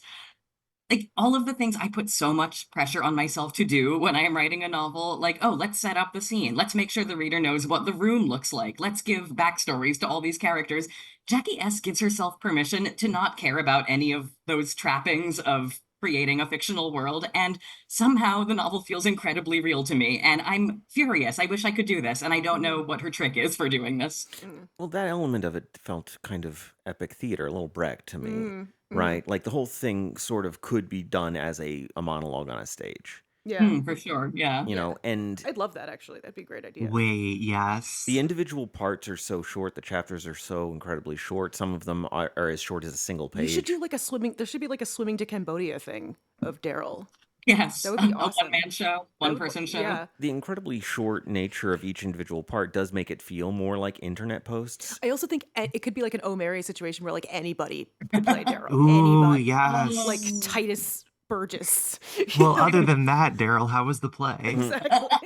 like all of the things I put so much pressure on myself to do when I am writing a novel, like, oh, let's set up the scene. Let's make sure the reader knows what the room looks like. Let's give backstories to all these characters. Jackie S. gives herself permission to not care about any of those trappings of creating a fictional world. And somehow the novel feels incredibly real to me. And I'm furious. I wish I could do this. And I don't know Mm-hmm. what her trick is for doing this. Mm. Well, that element of it felt kind of epic theater, a little Brecht to me, Mm-hmm. right? Like the whole thing sort of could be done as a monologue on a stage, Yeah. For sure. Yeah. Yeah. and I'd love that actually. That'd be a great idea. Wait, yes. the individual parts are so short, the chapters are so incredibly short. Some of them are as short as a single You should page. do like a swimming. There should be like a swimming to Cambodia thing of Daryl. Yes. That would be A awesome. one-man show, That one would, person show. yeah. The incredibly short nature of each individual part does make it feel more like internet posts. I also think it could be like an Oh Mary situation where like anybody could play Daryl. Ooh, Anybody. yes. Like Titus Burgess. Well, other than that, Daryl, how was the play? Exactly.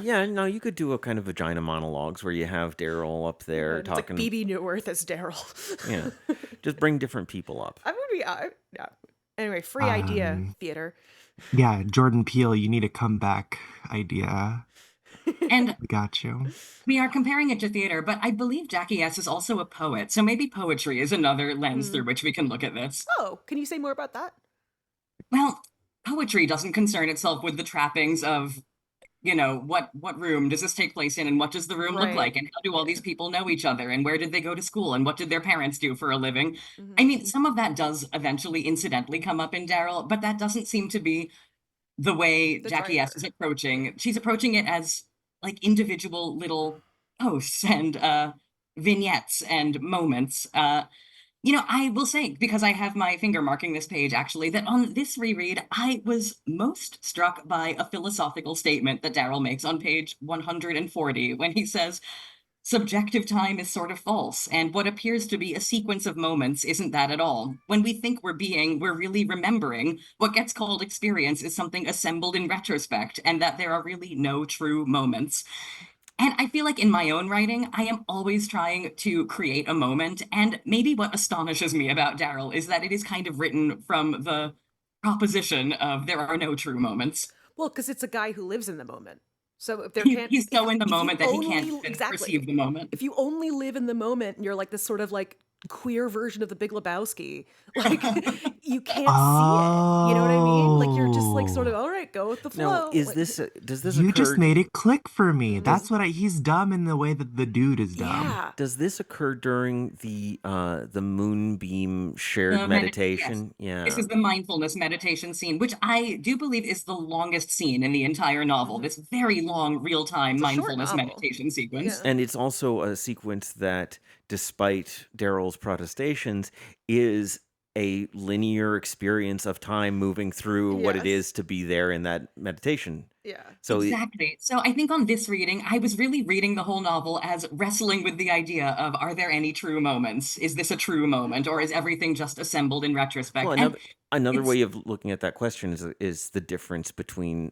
Yeah, no, you could do a kind of vagina monologues where you have Daryl up there And it's like talking. BB Newworth as Daryl. Yeah, just bring different people up. I would be. Yeah. Anyway, free idea theater. Yeah, Jordan Peele, you need a comeback idea. And We got you. we are comparing it to theater, but I believe Jackie S is also a poet. So maybe poetry is another lens through which we can look at this. Oh, can you say more about that? Well, poetry doesn't concern itself with the trappings of, what room does this take place in, and what does the room look Right. like, and how do all Yeah. these people know each other, and where did they go to school, and what did their parents do for a living? I Hmm. mean, some of that does eventually incidentally come up in Daryl, but that doesn't seem to be the way The Jackie S driver. is Yeah. approaching. She's approaching it as like individual little posts and vignettes and moments. I will say, because I have my finger marking this page actually, that on this reread, I was most struck by a philosophical statement that Daryl makes on page 140 when he says, subjective time is sort of false, and what appears to be a sequence of moments isn't that at all. When we think we're really remembering. What gets called experience is something assembled in retrospect, and that there are really no true moments. And I feel like in my own writing, I am always trying to create a moment. And maybe what astonishes me about Daryl is that it is kind of written from the proposition of there are no true moments. Well, because it's a guy who lives in the moment. So if there He, can't, he's so in the if you moment that he can't only even exactly, perceive the moment. if you only live in the moment and you're like this sort of like queer version of the Big Lebowski, like you can't see it. You know what I mean? Like you're just like sort of Oh, all right, go with the Now, flow. is Like, this does this you just occur? made it click for me. mhm. That's what he's dumb in the way that the dude is dumb. Yeah. Does this occur during the moonbeam shared Yes. meditation? This Yeah. is the mindfulness meditation scene, which I do believe is the longest scene in the entire novel. Hmm. This very long real-time It's a short mindfulness novel. meditation sequence. Yeah. And it's also a sequence that, despite Daryl's protestations, is a linear experience of time moving through what it Yes. is to be there in that meditation. Yeah. So Exactly. So I think on this reading, I was really reading the whole novel as wrestling with the idea of, are there any true moments? Is this a true moment, or is everything just assembled in well, retrospect? And another it's way of looking at that question is the difference between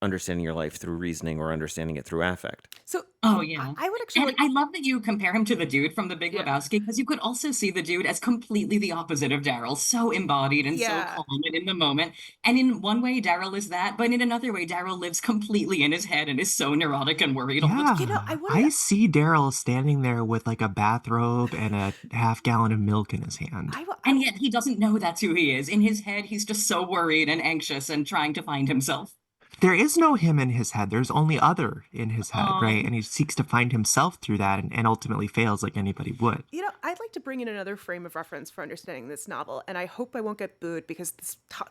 understanding your life through reasoning or understanding it through affect. So Oh yeah. I would actually And like, I love that you compare him to the dude from The Big yeah. Lebowski, because you could also see the dude as completely the opposite of Daryl, so embodied and so Yeah. calm and in the moment. And in one way, Daryl is that, but in another way, Daryl lives completely in his head and is so neurotic and worried all the time. I Yeah, want I to. see Daryl standing there with like a bathrobe and a half gallon of milk in his hand. I, And yet he doesn't know that's who he is. In his head, he's just so worried and anxious and trying to find himself. There is no him in his head. There's only other in his head, right? Um, And he seeks to find himself through that and ultimately fails like anybody would. I'd like to bring in another frame of reference for understanding this novel, and I hope I won't get booed because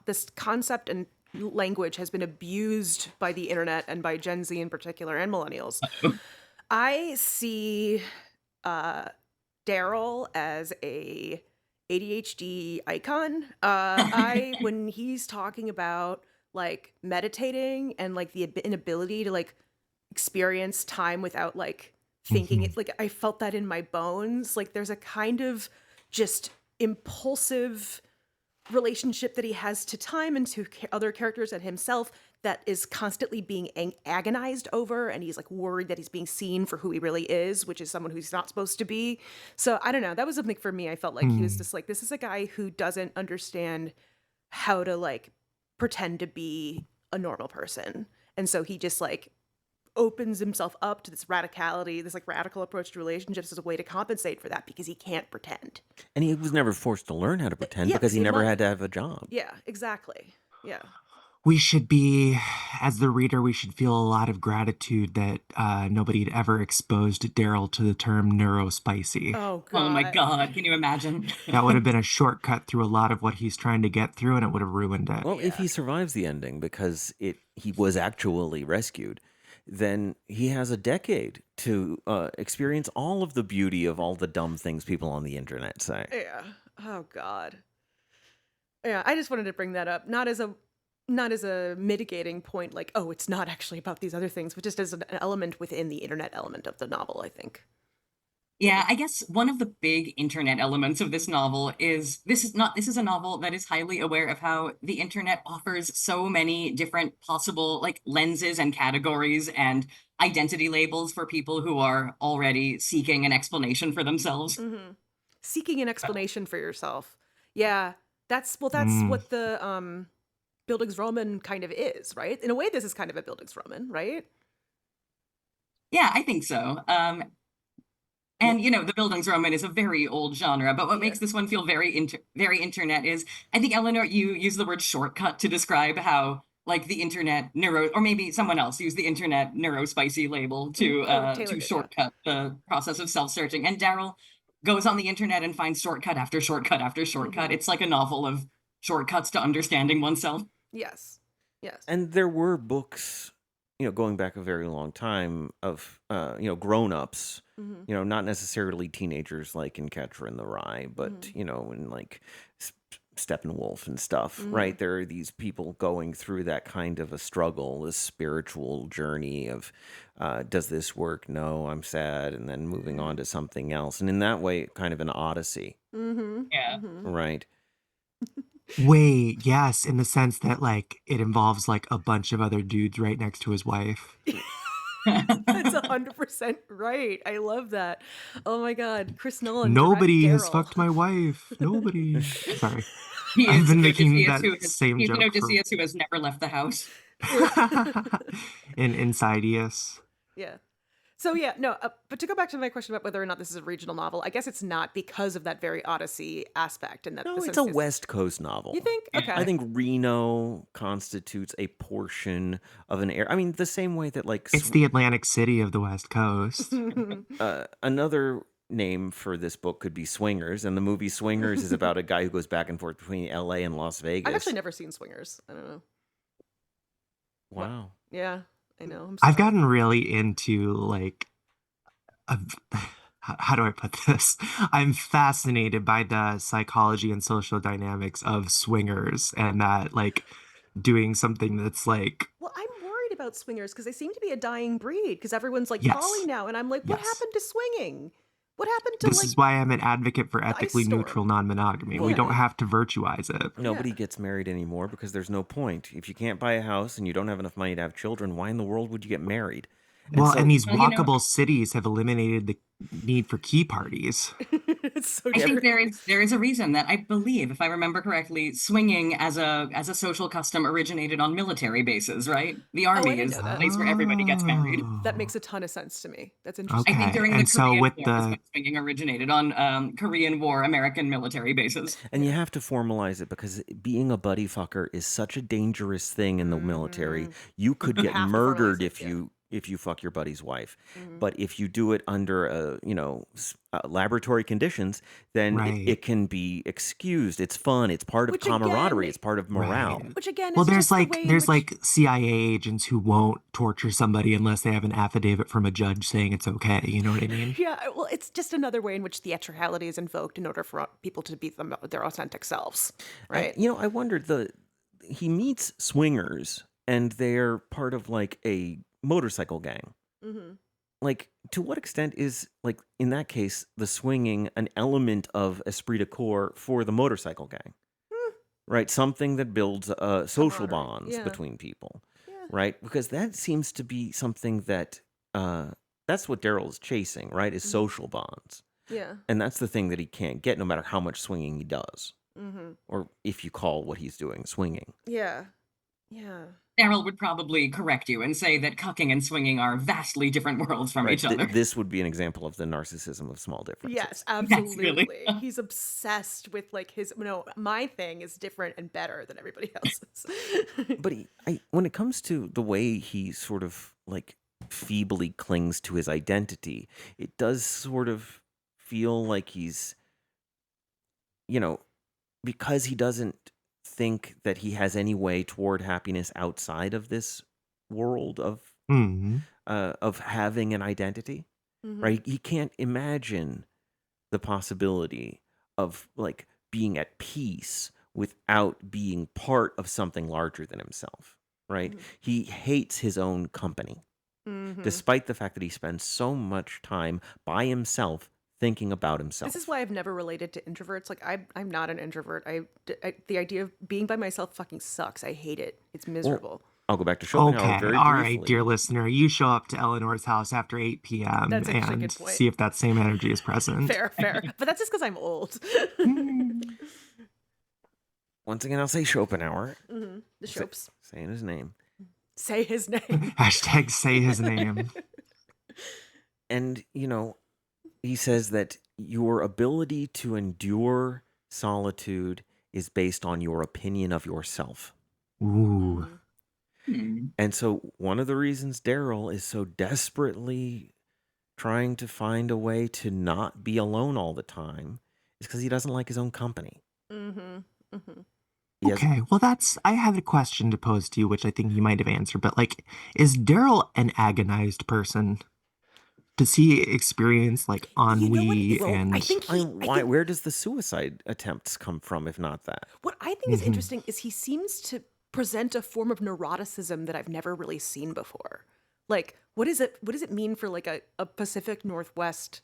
this concept and language has been abused by the internet and by Gen Z in particular and millennials. I see Daryl as a ADHD icon. I when he's talking about like meditating and like the inability to like experience time without like thinking Mhm. it, like I felt that in my bones. Like there's a kind of just impulsive relationship that he has to time and to other characters and himself that is constantly being agonized over, and he's like worried that he's being seen for who he really is, which is someone who's not supposed to be. So I don't know, that was something for me. I felt like he was Hmm. just like, this is a guy who doesn't understand how to like pretend to be a normal person, and so he just like opens himself up to this radicality, this like radical approach to relationships as a way to compensate for that because he can't pretend. And he was never forced to learn how to pretend Yeah, because because he he had never money. had to have a job. Yeah, exactly. Yeah. We should be, as the reader, we should feel a lot of gratitude that nobody had ever exposed Daryl to the term neurospicy. Oh oh my God. God, can you imagine? That would have been a shortcut through a lot of what he's trying to get through, and it would have ruined it. Well, if Yeah. he survives the ending because he was actually rescued, then he has a decade to experience all of the beauty of all the dumb things people on the internet say. Yeah. Oh God. Yeah, I just wanted to bring that up, not as a mitigating point, like, oh, it's not actually about these other things, but just as an element within the internet element of the novel, I think. Yeah, I guess one of the big internet elements of this novel is this is a novel that is highly aware of how the internet offers so many different possible like lenses and categories and identity labels for people who are already seeking an explanation for themselves. Hmm. Seeking an explanation for yourself. Yeah, that's Mm. what the Bildungsroman kind of is, right? In a way, this is kind of a Bildungsroman, right? Yeah, I think so. Well, And the Bildungsroman is a very old genre, but what makes Yes. this one feel very internet is, I think Eleanor, you use the word shortcut to describe how like the internet neuro, or maybe someone else used the internet neurospicy label Taylor to did, yeah. shortcut the process of self-searching. And Daryl goes on the internet and finds shortcut after shortcut after shortcut. It's like a novel of shortcuts to understanding oneself. Yes. Yes. And there were books, going back a very long time of, grown-ups, not necessarily teenagers like in Catcher in the Rye, but, in like Steppenwolf and stuff, right? There are these people going through that kind of a struggle, this spiritual journey of, does this work? No, I'm sad. And then moving on to something else. And in that way, kind of an odyssey, Yeah. right? Wait, yes, in the sense that like it involves like a bunch of other dudes right next to his wife. That's 100% right. I love that. Oh my God. Chris Nolan direct Nobody has Daryl. fucked my wife. Nobody. Sorry. He I've is been an making Odysseus that same he's an joke for Odysseus who has never left the house. in Insidious. Yeah. So yeah, no, but to go back to my question about whether or not this is a regional novel, I guess it's not because of that very Odyssey aspect and that No, the it's a sense- West Coast novel. You think? Okay. I think Reno constitutes a portion of an area. I mean, the same way that like It's the Atlantic City of the West Coast. another name for this book could be Swingers, and the movie Swingers is about a guy who goes back and forth between L.A. and Las Vegas. I've actually never seen Swingers. I don't know. Wow. Yeah, I know. I'm I've sorry. gotten really into like how do I put this? I'm fascinated by the psychology and social dynamics of swingers and that like doing something that's like Well, I'm worried about swingers because they seem to be a dying breed because everyone's like Yes. poly now, and I'm like, what Yes. happened to swinging? What happened to this like? is why I'm an advocate for ice ethically storm. neutral non-monogamy. We Yeah. don't have to virtuize it. Nobody gets married anymore because there's no point. If you can't buy a house and you don't have enough money to have children, why in the world would you get married? Well, so- and these Well, you know- walkable cities have eliminated the need for key parties. It's so I think true. there is a reason that I believe, if I remember correctly, swinging as a social custom originated on military bases, right? The army didn't is know the that. place where everybody gets married. That makes a ton of sense to me. That's interesting. I think Okay, during the and so Korean with War is the when swinging originated on Korean War American military bases. And you have to formalize it because being a buddy fucker is such a dangerous thing in the military. You could get have to murdered formalize it, if yeah. you fuck your buddy's wife. But if you do it under laboratory conditions, then Right. it can be excused. It's fun. It's part of Which camaraderie. again- it's part of morale. Right. Which again, Well, is there's just the like way in there's which- like CIA agents who won't torture somebody unless they have an affidavit from a judge saying it's okay. You know what I mean? Yeah, well, it's just another way in which theatricality is invoked in order for people to be their authentic selves, right? I wondered he meets swingers and they're part of like a motorcycle gang. Mm-hmm. Like, to what extent is, like, in that case, the swinging an element of esprit de corps for the motorcycle gang? Right? Something that builds social Camaraderie, bonds yeah. between people, Yeah. right? Because that seems to be something that, that's what Daryl is chasing, right? Is social bonds. Yeah. And that's the thing that he can't get no matter how much swinging he does. Mm-hmm. Or if you call what he's doing swinging. Yeah. Yeah. Daryl would probably correct you and say that cucking and swinging are vastly different worlds from Right? each other. This would be an example of the narcissism of small differences. Yes, really- absolutely. He's obsessed with like my thing is different and better than everybody else's. But when it comes to the way he sort of like feebly clings to his identity, it does sort of feel like he's, because he doesn't think that he has any way toward happiness outside of this world Mhm. of having an identity, right? He can't imagine the possibility of like being at peace without being part of something larger than himself, right? He hates his own company, despite the fact that he spends so much time by himself thinking about himself. This is why I've never related to introverts. Like I'm not an introvert. The idea of being by myself fucking sucks. I hate it. It's miserable. I'll go back to Schopenhauer Okay, very all briefly. right, dear listener. You show up to Eleanor's house after 8 p.m. That's actually a and good point. see if that same energy is present. Fair. But that's just because I'm old. Once again, I'll say Schopenhauer, The Shopes. saying his name. Say his name. Hashtag say his name. And, he says that your ability to endure solitude is based on your opinion of yourself. Ooh. Hmm. And so one of the reasons Daryl is so desperately trying to find a way to not be alone all the time is because he doesn't like his own company. Mm-hmm. Mm-hmm. He has Okay, well, I have a question to pose to you, which I think you might have answered, but like, is Daryl an agonized person? Does he experience like You know what? ennui Is well, I and think I he. mean, I why? think Where does the suicide attempts come from, if not that? what I think is Mhm. interesting is he seems to present a form of neuroticism that I've never really seen before. Like, what is it? What does it mean for like a Pacific Northwest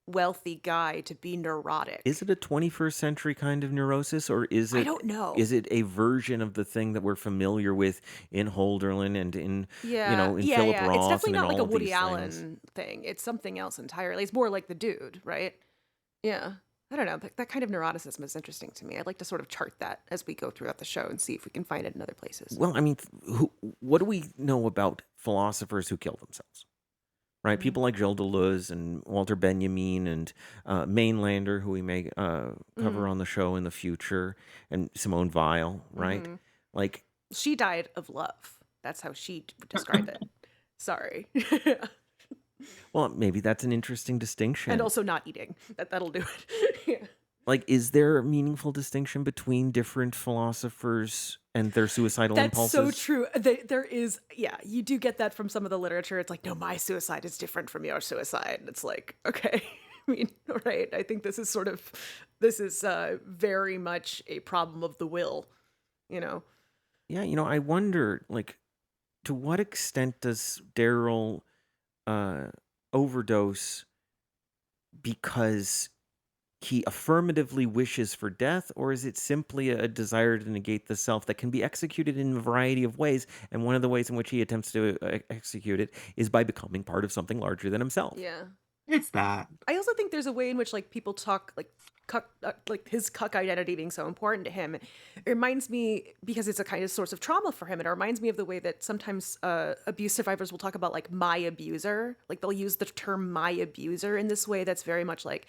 wealthy guy to be Is neurotic? it a 21st century kind of neurosis, or is I it don't know. is it a version of the thing that we're familiar with in Holderlin and in Yeah, in yeah, Philip yeah. It's Roth definitely and in not like all a of Woody these things? Allen thing. It's something else entirely. It's more like the dude, right? Yeah. I don't know. That kind of neuroticism is interesting to me. I'd like to sort of chart that as we go throughout the show and see if we can find it in other places. Well, I mean, what do we know about philosophers who kill themselves? Right, Mm. people like Gilles Deleuze and Walter Benjamin and Mainlander, who we may cover Mm. on the show in the future, and Simone Weil. Right, Hmm. like, She died of love. That's how she would describe it. Sorry. well, maybe that's an interesting And distinction. also not eating. That'll do it. Yeah. Like, is there a meaningful distinction between different philosophers and their suicidal That's so impulses? true. There is, yeah, you do get that from some of the literature. It's like, no, my suicide is different from your suicide. And it's like, okay, I mean, all right. I think this is very much a problem of the will, you know? Yeah, I wonder, like, to what extent does Daryl uh, overdose because he affirmatively wishes for death, or is it simply a desire to negate the self that can be executed in a variety of ways? And one of the ways in which he attempts to execute it is by becoming part of something larger than himself. Yeah. it's that. I also think there's a way in which like people talk like his cuck identity being so important to him. It reminds me because it's a kind of source of trauma for him. It reminds me of the way that sometimes abuse survivors will talk about like my abuser. Like they'll use the term my abuser in this way that's very much like,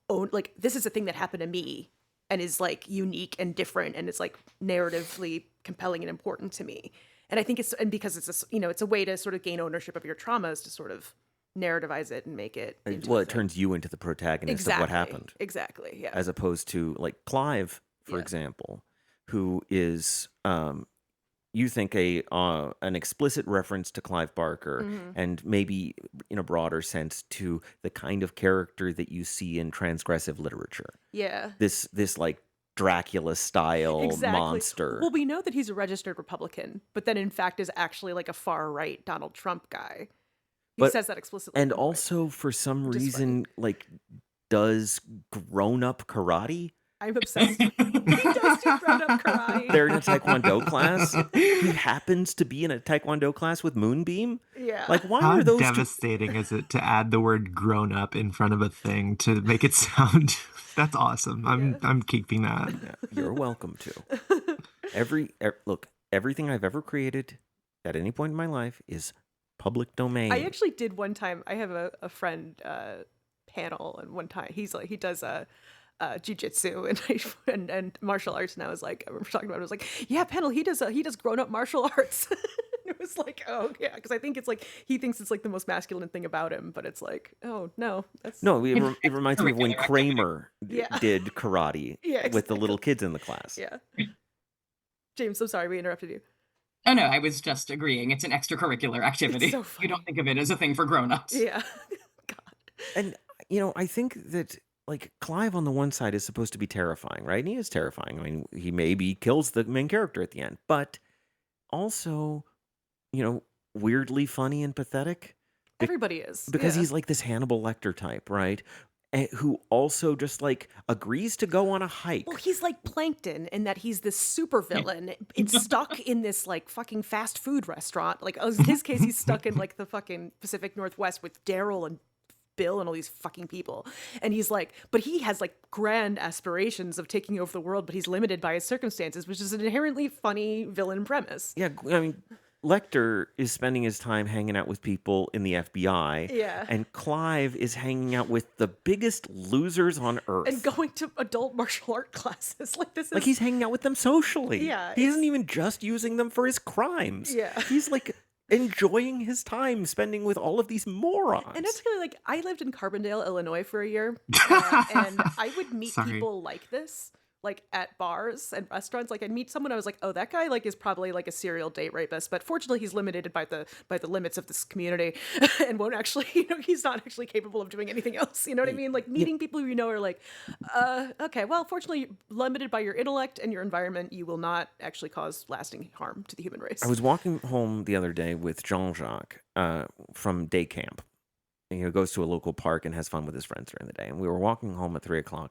oh, like this is a thing that happened to me and is like unique and different and it's like narratively compelling and important to me. And I think it's and because it's it's a way to sort of gain ownership of your traumas to sort of narrativize it and make it into Well, a it thing. turns you into the protagonist of what Exactly. happened, Exactly. Yeah. as opposed to like Clive, for Yeah. example, who is you think an explicit reference to Clive Barker, Hmm. and maybe in a broader sense to the kind of character that you see in transgressive literature. Yeah. This like Dracula style Exactly. monster. Well, we know that he's a registered Republican, but then in fact is actually like a far right Donald Trump guy. He But says that explicitly at and one point, also for some which is funny. reason like does grown up karate. I'm obsessed. He does do grown up karate. They're in a taekwondo class. He happens to be in a taekwondo class with Moonbeam. Yeah. Like, why How are those two? devastating is it to add the word grown up in front of a thing to make it sound that's awesome. Yeah. I'm keeping that. Yeah, you're welcome to. Look, everything I've ever created at any point in my life is public domain. I actually did one time. I have a friend panel, and one time he does a jujitsu and martial arts, and I was like, I remember talking about it. I was like, yeah, panel. He does grown up martial arts. It was like, oh yeah, because I think it's like he thinks it's like the most masculine thing about him, but it's like, oh no, that's No, it reminds me of when Curricular activity. Kramer yeah, did karate yeah, with the little exactly. kids in the class. Yeah. James, I'm sorry we interrupted you. Oh no, I was just agreeing. It's an extracurricular It's activity. so You don't funny. think of it as a thing for grown-ups. Yeah. God. And I think that like Clive on the one side is supposed to be terrifying, right? And he is terrifying. I mean, he maybe kills the main character at the end, but also, weirdly funny and pathetic Everybody is. because Yeah. he's like this Hannibal Lecter type, right? Who also just like agrees to go on a hike. Well, he's like Plankton in that he's this supervillain. It's stuck in this like fucking fast food restaurant. Like in his case, he's stuck in like the fucking Pacific Northwest with Daryl and Bill and all these fucking people. And he's like, but he has like grand aspirations of taking over the world, but he's limited by his circumstances, which is an inherently funny villain premise. Yeah, I mean, Lecter is spending his time hanging out with people in the FBI, Yeah. and Clive is hanging out with the biggest losers on And earth. going to adult martial art classes. Like, this Like, is. he's hanging out with them socially. Yeah, He isn't it's- even just using them for his crimes. Yeah. He's like enjoying his time spending with all of these morons. And it's really like, I lived in Carbondale, Illinois for a year, and I would meet Sorry. people like this, like at bars and restaurants. Like, I'd meet someone, I was like, oh, that guy like is probably like a serial date rapist, but fortunately he's limited by the limits of this community and won't actually, he's not actually capable of doing anything else. You know what I mean? Like, meeting people who you know are like, okay, well, fortunately, limited by your intellect and your environment, you will not actually cause lasting harm to the human race. I was walking home the other day with Jean-Jacques from day camp. And, goes to a local park and has fun with his friends during the day. And we were walking home at 3:00,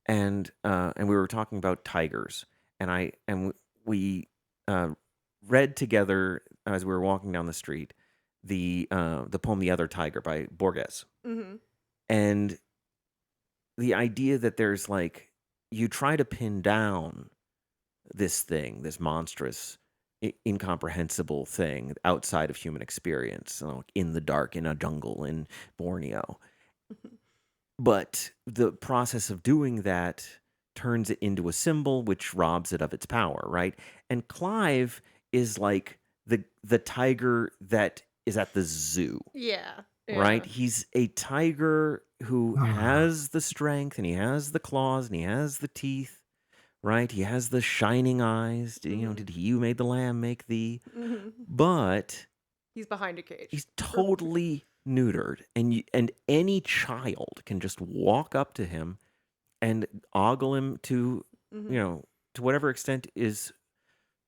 and we were talking about tigers. And we read together as we were walking down the street the poem "The Other Tiger" by Borges. Mm-hmm. And the idea that there's like, you try to pin down this thing, this monstrous, incomprehensible thing outside of human experience, in the dark, in a jungle in Borneo. But the process of doing that turns it into a symbol, which robs it of its power, right? And Clive is like the tiger that is at the zoo. Yeah. Right? He's a tiger who has the strength, and he has the claws, and he has the teeth, right? He has the shining eyes. Did he who made the lamb make thee? Mm-hmm. But He's behind a cage. he's totally neutered, and any child can just walk up to him and ogle him to, to whatever extent is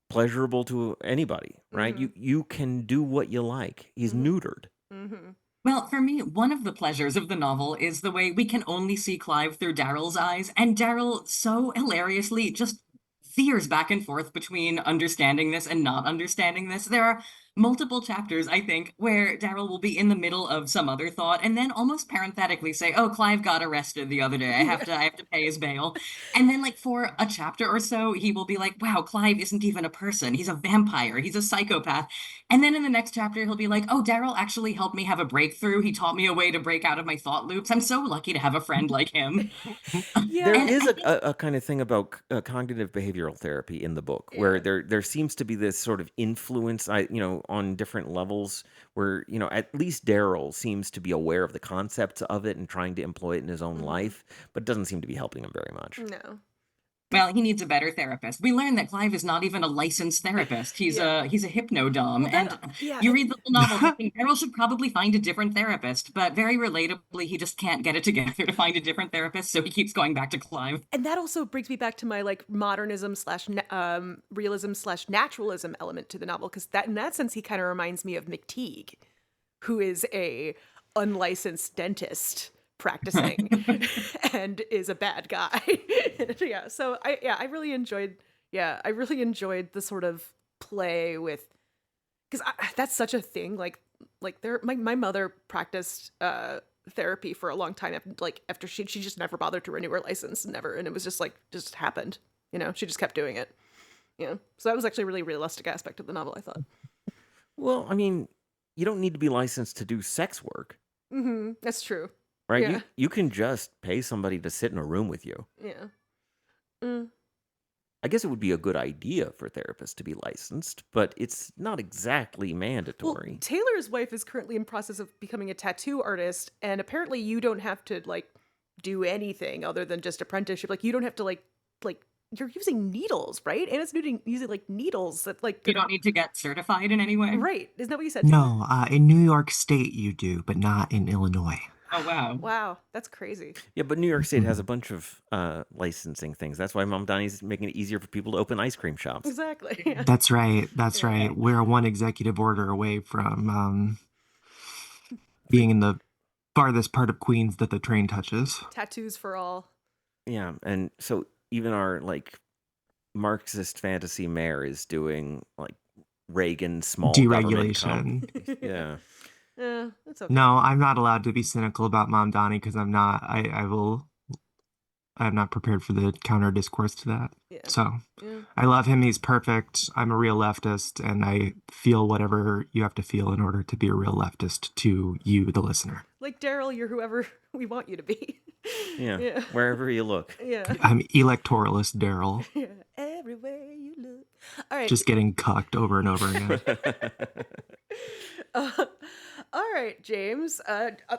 pleasurable to anybody, right? You can do what you like. He's neutered. Mm-hmm. Well, for me, one of the pleasures of the novel is the way we can only see Clive through Daryl's eyes, and Daryl so hilariously just veers back and forth between understanding this and not understanding this. There are multiple chapters, I think, where Daryl will be in the middle of some other thought and then almost parenthetically say, "Oh, Clive got arrested the other day. I have to pay his bail." And then like for a chapter or so, he will be like, "Wow, Clive isn't even a person. He's a vampire. He's a psychopath." And then in the next chapter, he'll be like, "Oh, Daryl actually helped me have a breakthrough. He taught me a way to break out of my thought loops. I'm so lucky to have a friend like him." Yeah. There And is I think- a kind of thing about cognitive behavioral therapy in the book, where there seems to be this sort of influence, on different levels, where at least Daryl seems to be aware of the concepts of it and trying to employ it in his own life, but it doesn't seem to be helping him very much. No. Well, he needs a better therapist. We learn that Clive is not even a licensed therapist. He's a hypnodom. Well, And yeah, you read the novel thinking Daryl should probably find a different therapist, but very relatably, he just can't get it together to find a different therapist, so he keeps going back to Clive. And that also brings me back to my like modernism slash realism slash naturalism element to the novel, because that in that sense he kind of reminds me of McTeague, who is a unlicensed dentist practicing and is a bad guy. Yeah, so I really enjoyed the sort of play with, because that's such a thing, like my mother practiced therapy for a long time, after she just never bothered to renew her license, and it was just happened, she just kept doing it, so that was actually a really realistic aspect of the novel, I thought. Well, I mean, you don't need to be licensed to do sex work, That's true. right? Yeah. You can just pay somebody to sit in a room with you. Yeah. Mm. I guess it would be a good idea for therapists to be licensed, but it's not exactly Well, mandatory. Taylor's wife is currently in process of becoming a tattoo artist, and apparently you don't have to do anything other than just apprenticeship. Like, you don't have to like you're using needles, right? And it's using like needles that You don't need to get certified in any way. right. Isn't that what you said, Taylor? No, in New York State you do, but not in Illinois. Oh, wow. Wow, that's crazy. Yeah, but New York State has a bunch of licensing things. That's why Mom Donnie's making it easier for people to open ice cream shops. Exactly. Yeah. That's right. That's Yeah. right. We're one executive order away from being in the farthest part of Queens that the train touches. Tattoos for all. Yeah, and so even our Marxist fantasy mayor is doing Reagan small government Deregulation. yeah. That's okay. No, I'm not allowed to be cynical about Mom Donnie because I'm not. I will I'm not prepared for the counter discourse to that. Yeah. So Yeah. I love him. He's perfect. I'm a real leftist, and I feel whatever you have to feel in order to be a real leftist to you, the listener. Like Daryl, you're whoever we want you to be. Yeah, Yeah. wherever you look. Yeah. I'm electoralist Daryl, Yeah. Everywhere you look. All right. just getting cucked over and over again. Uh, all right, James.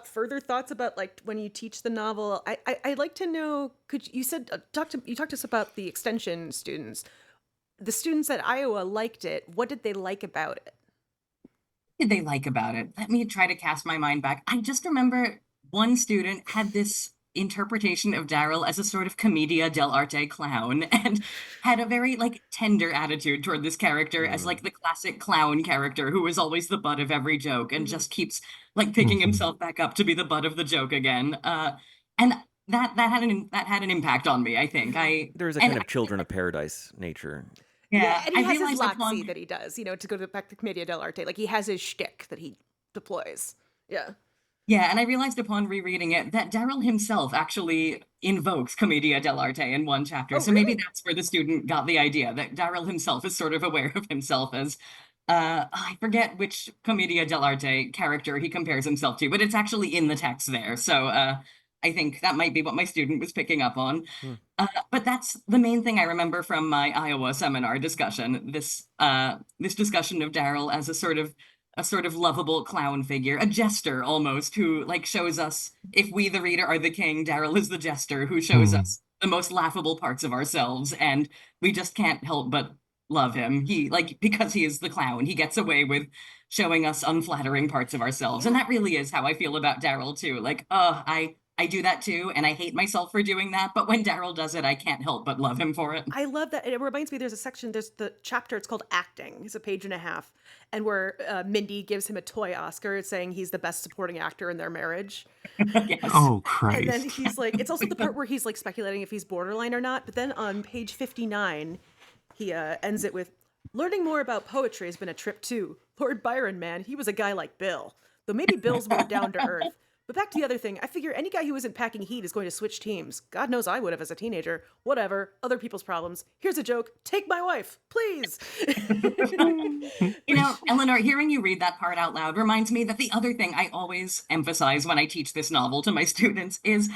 Further thoughts about like when you teach the novel? I'd like to know. Could you said you talked to us about the extension students? The students at Iowa liked it. What did they like about it? What did they like about it? Let me try to cast my mind back. I just remember one student had this interpretation of Daryl as a sort of commedia dell'arte clown and had a very like tender attitude toward this character as like the classic clown character who is always the butt of every joke and just keeps like picking Mhm. himself back up to be the butt of the joke again. And that had an impact on me, I think. I There's a and kind of Children of Paradise nature. Yeah, yeah, and I he has his realized Lazzi upon that he does. You know, to go to back to Commedia dell'arte, like he has his shtick that he deploys. Yeah. Yeah, and I realized upon rereading it that Daryl himself actually invokes Commedia dell'arte in one chapter. Oh, So maybe really? that's where the student got the idea that Daryl himself is sort of aware of himself as I forget which Commedia dell'arte character he compares himself to, but it's actually in the text there. So I think that might be what my student was picking up on. Hmm. But that's the main thing I remember from my Iowa seminar discussion. This discussion of Daryl as a sort of lovable clown figure, a jester almost, who like shows us if we the reader are the king, Daryl is the jester who shows Hmm. us the most laughable parts of ourselves, and we just can't help but love him. He like because he is the clown, he gets away with showing us unflattering parts of ourselves. And Yeah. that really is how I feel about Daryl too. Like, I do that too, and I hate myself for doing that. But when Daryl does it, I can't help but love him for it. I love that. It reminds me, there's a section, there's the chapter, it's called Acting. It's a page and a half. And where Mindy gives him a toy Oscar saying he's the best supporting actor in their marriage. Yes. Oh, And then Christ. he's like, it's also the part where he's like speculating if he's borderline or not. But then on page 59, he ends it with, learning more about poetry has been a trip too. Lord Byron, man, he was a guy like Bill. Though maybe Bill's more down to earth. But back to the other thing, I figure any guy who isn't packing heat is going to switch teams. God knows I would have as a teenager. Whatever, other people's problems. Here's a joke. Take my wife, please. You know, Eleanor, hearing you read that part out loud reminds me that the other thing I always emphasize when I teach this novel to my students is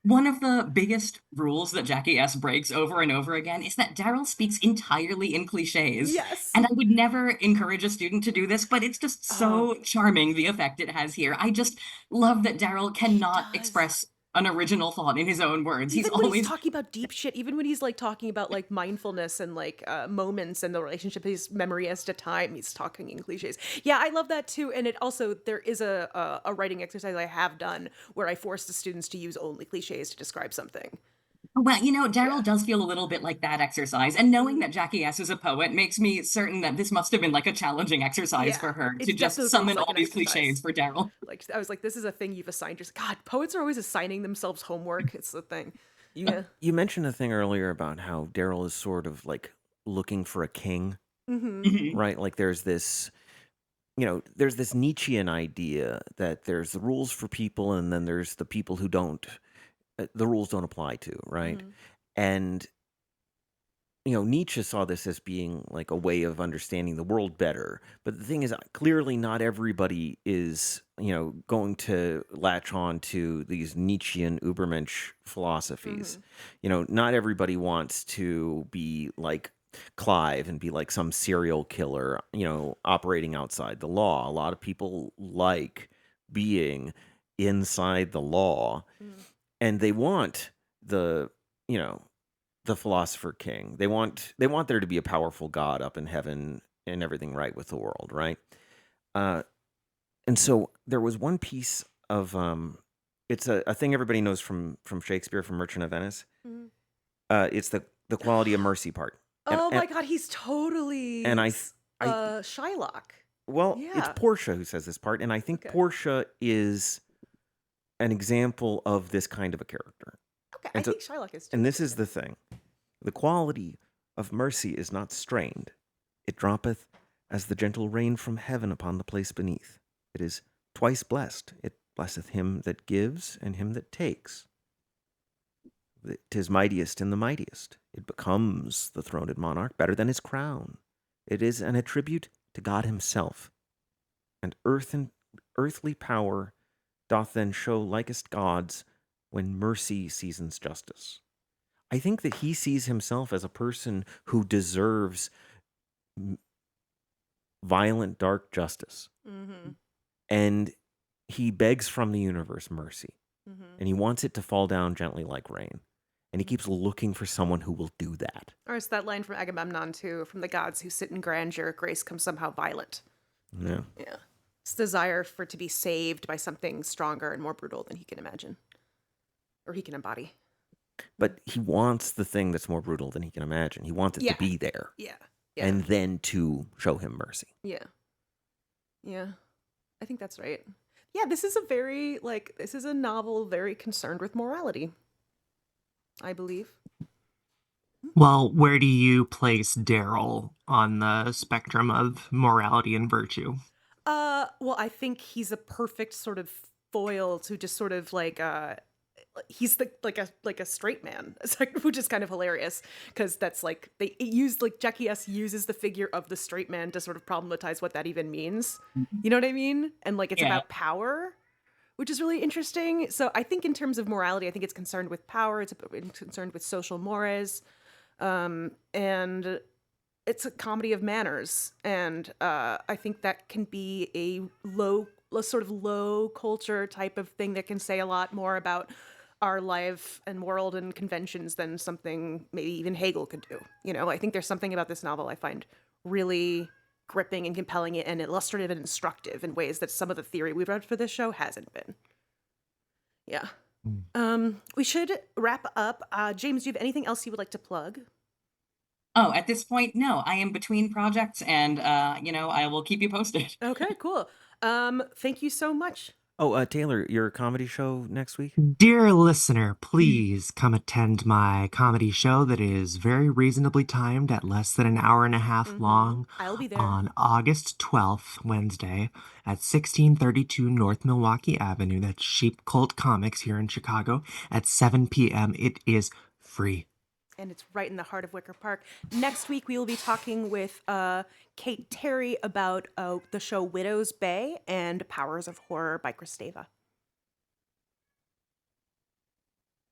one of the biggest rules that Jackie S. breaks over and over again is that Daryl speaks entirely in cliches. Yes. And I would never encourage a student to do this, but it's just so charming the effect it has here. I just love that Daryl cannot does. express an original thought in his own words. He's Even when he's always talking about deep shit, even when he's like talking about like mindfulness and like moments and the relationship, his memory as to time, he's talking in cliches. Yeah, I love that too. And it also, there is a writing exercise I have done where I force the students to use only cliches to describe something. well, you know, Daryl Yeah. does feel a little bit like that exercise. And knowing that Jackie S is a poet makes me certain that this must have been like a challenging exercise Yeah, for her it to just definitely feels summon like all an these exercise. cliches for Daryl. Like I was like, this is a thing you've assigned yourself. God, poets are always assigning themselves homework. It's the thing. You Yeah. you mentioned a thing earlier about how Daryl is sort of like looking for a king, Mm-hmm. Mhm. right? Like there's this, there's this Nietzschean idea that there's the rules for people, and then there's the people who don't, the rules don't apply to, right? Mm-hmm. And Nietzsche saw this as being like a way of understanding the world better. But the thing is, clearly not everybody is, going to latch on to these Nietzschean Übermensch philosophies. Not everybody wants to be like Clive and be like some serial killer, operating outside the law. A lot of people like being inside the law, Mm-hmm. and they want the, you know, the philosopher king. They want there to be a powerful God up in heaven and everything right with the world, right? Uh, and so there was one piece of it's a thing everybody knows from Shakespeare, from Merchant of Venice. Mm-hmm. It's the quality of mercy part. And Oh and my God, he's and totally I Shylock. well, it's Yeah. Portia who says this part, and I think Okay. Portia is an example of this kind of a character. Okay, I And so, think Shylock is too. and this is the thing: the quality of mercy is not strained; it droppeth as the gentle rain from heaven upon the place beneath. It is twice blessed. It blesseth him that gives and him that takes. 'Tis mightiest in the mightiest. It becomes the throned monarch better than his crown. It is an attribute to God himself, and earthly power doth then show likest gods when mercy seasons justice. I think that he sees himself as a person who deserves violent, dark justice. Mm-hmm. And he begs from the universe mercy. Mm-hmm. And he wants it to fall down gently like rain. And he keeps looking for someone who will do that. Or it's that line from Agamemnon, too, from the gods who sit in grandeur, grace comes somehow violent. Yeah. Yeah. It's desire for to be saved by something stronger and more brutal than he can imagine. Or he can embody. But he wants the thing that's more brutal than he can imagine. He wants it to be there. Yeah. Yeah. And then to show him mercy. Yeah. Yeah. I think that's right. Yeah, this is a novel very concerned with morality, I believe. Well, where do you place Daryl on the spectrum of morality and virtue? Well, I think he's a perfect sort of foil to just sort of he's like a straight man, it's like, which is kind of hilarious because that's like they use like Jackie S uses the figure of the straight man to sort of problematize what that even means. You know what I mean? And like it's about power, which is really interesting. So I think in terms of morality, I think it's concerned with power. It's concerned with social mores, and it's a comedy of manners. And I think that can be a sort of low culture type of thing that can say a lot more about our life and world and conventions than something maybe even Hegel could do. You know, I think there's something about this novel I find really gripping and compelling and illustrative and instructive in ways that some of the theory we've read for this show hasn't been. Yeah. We should wrap up. James, do you have anything else you would like to plug? Oh, at this point, no. I am between projects and, I will keep you posted. Okay, cool. Thank you so much. Oh, Taylor, your comedy show next week? Dear listener, please come attend my comedy show that is very reasonably timed at less than an hour and a half long. I'll be there. On August 12th, Wednesday, at 1632 North Milwaukee Avenue. That's Sheep Cult Comics here in Chicago at 7 p.m. It is free. And it's right in the heart of Wicker Park. Next week, we will be talking with Kate Terry about the show Widow's Bay and Powers of Horror by Kristeva.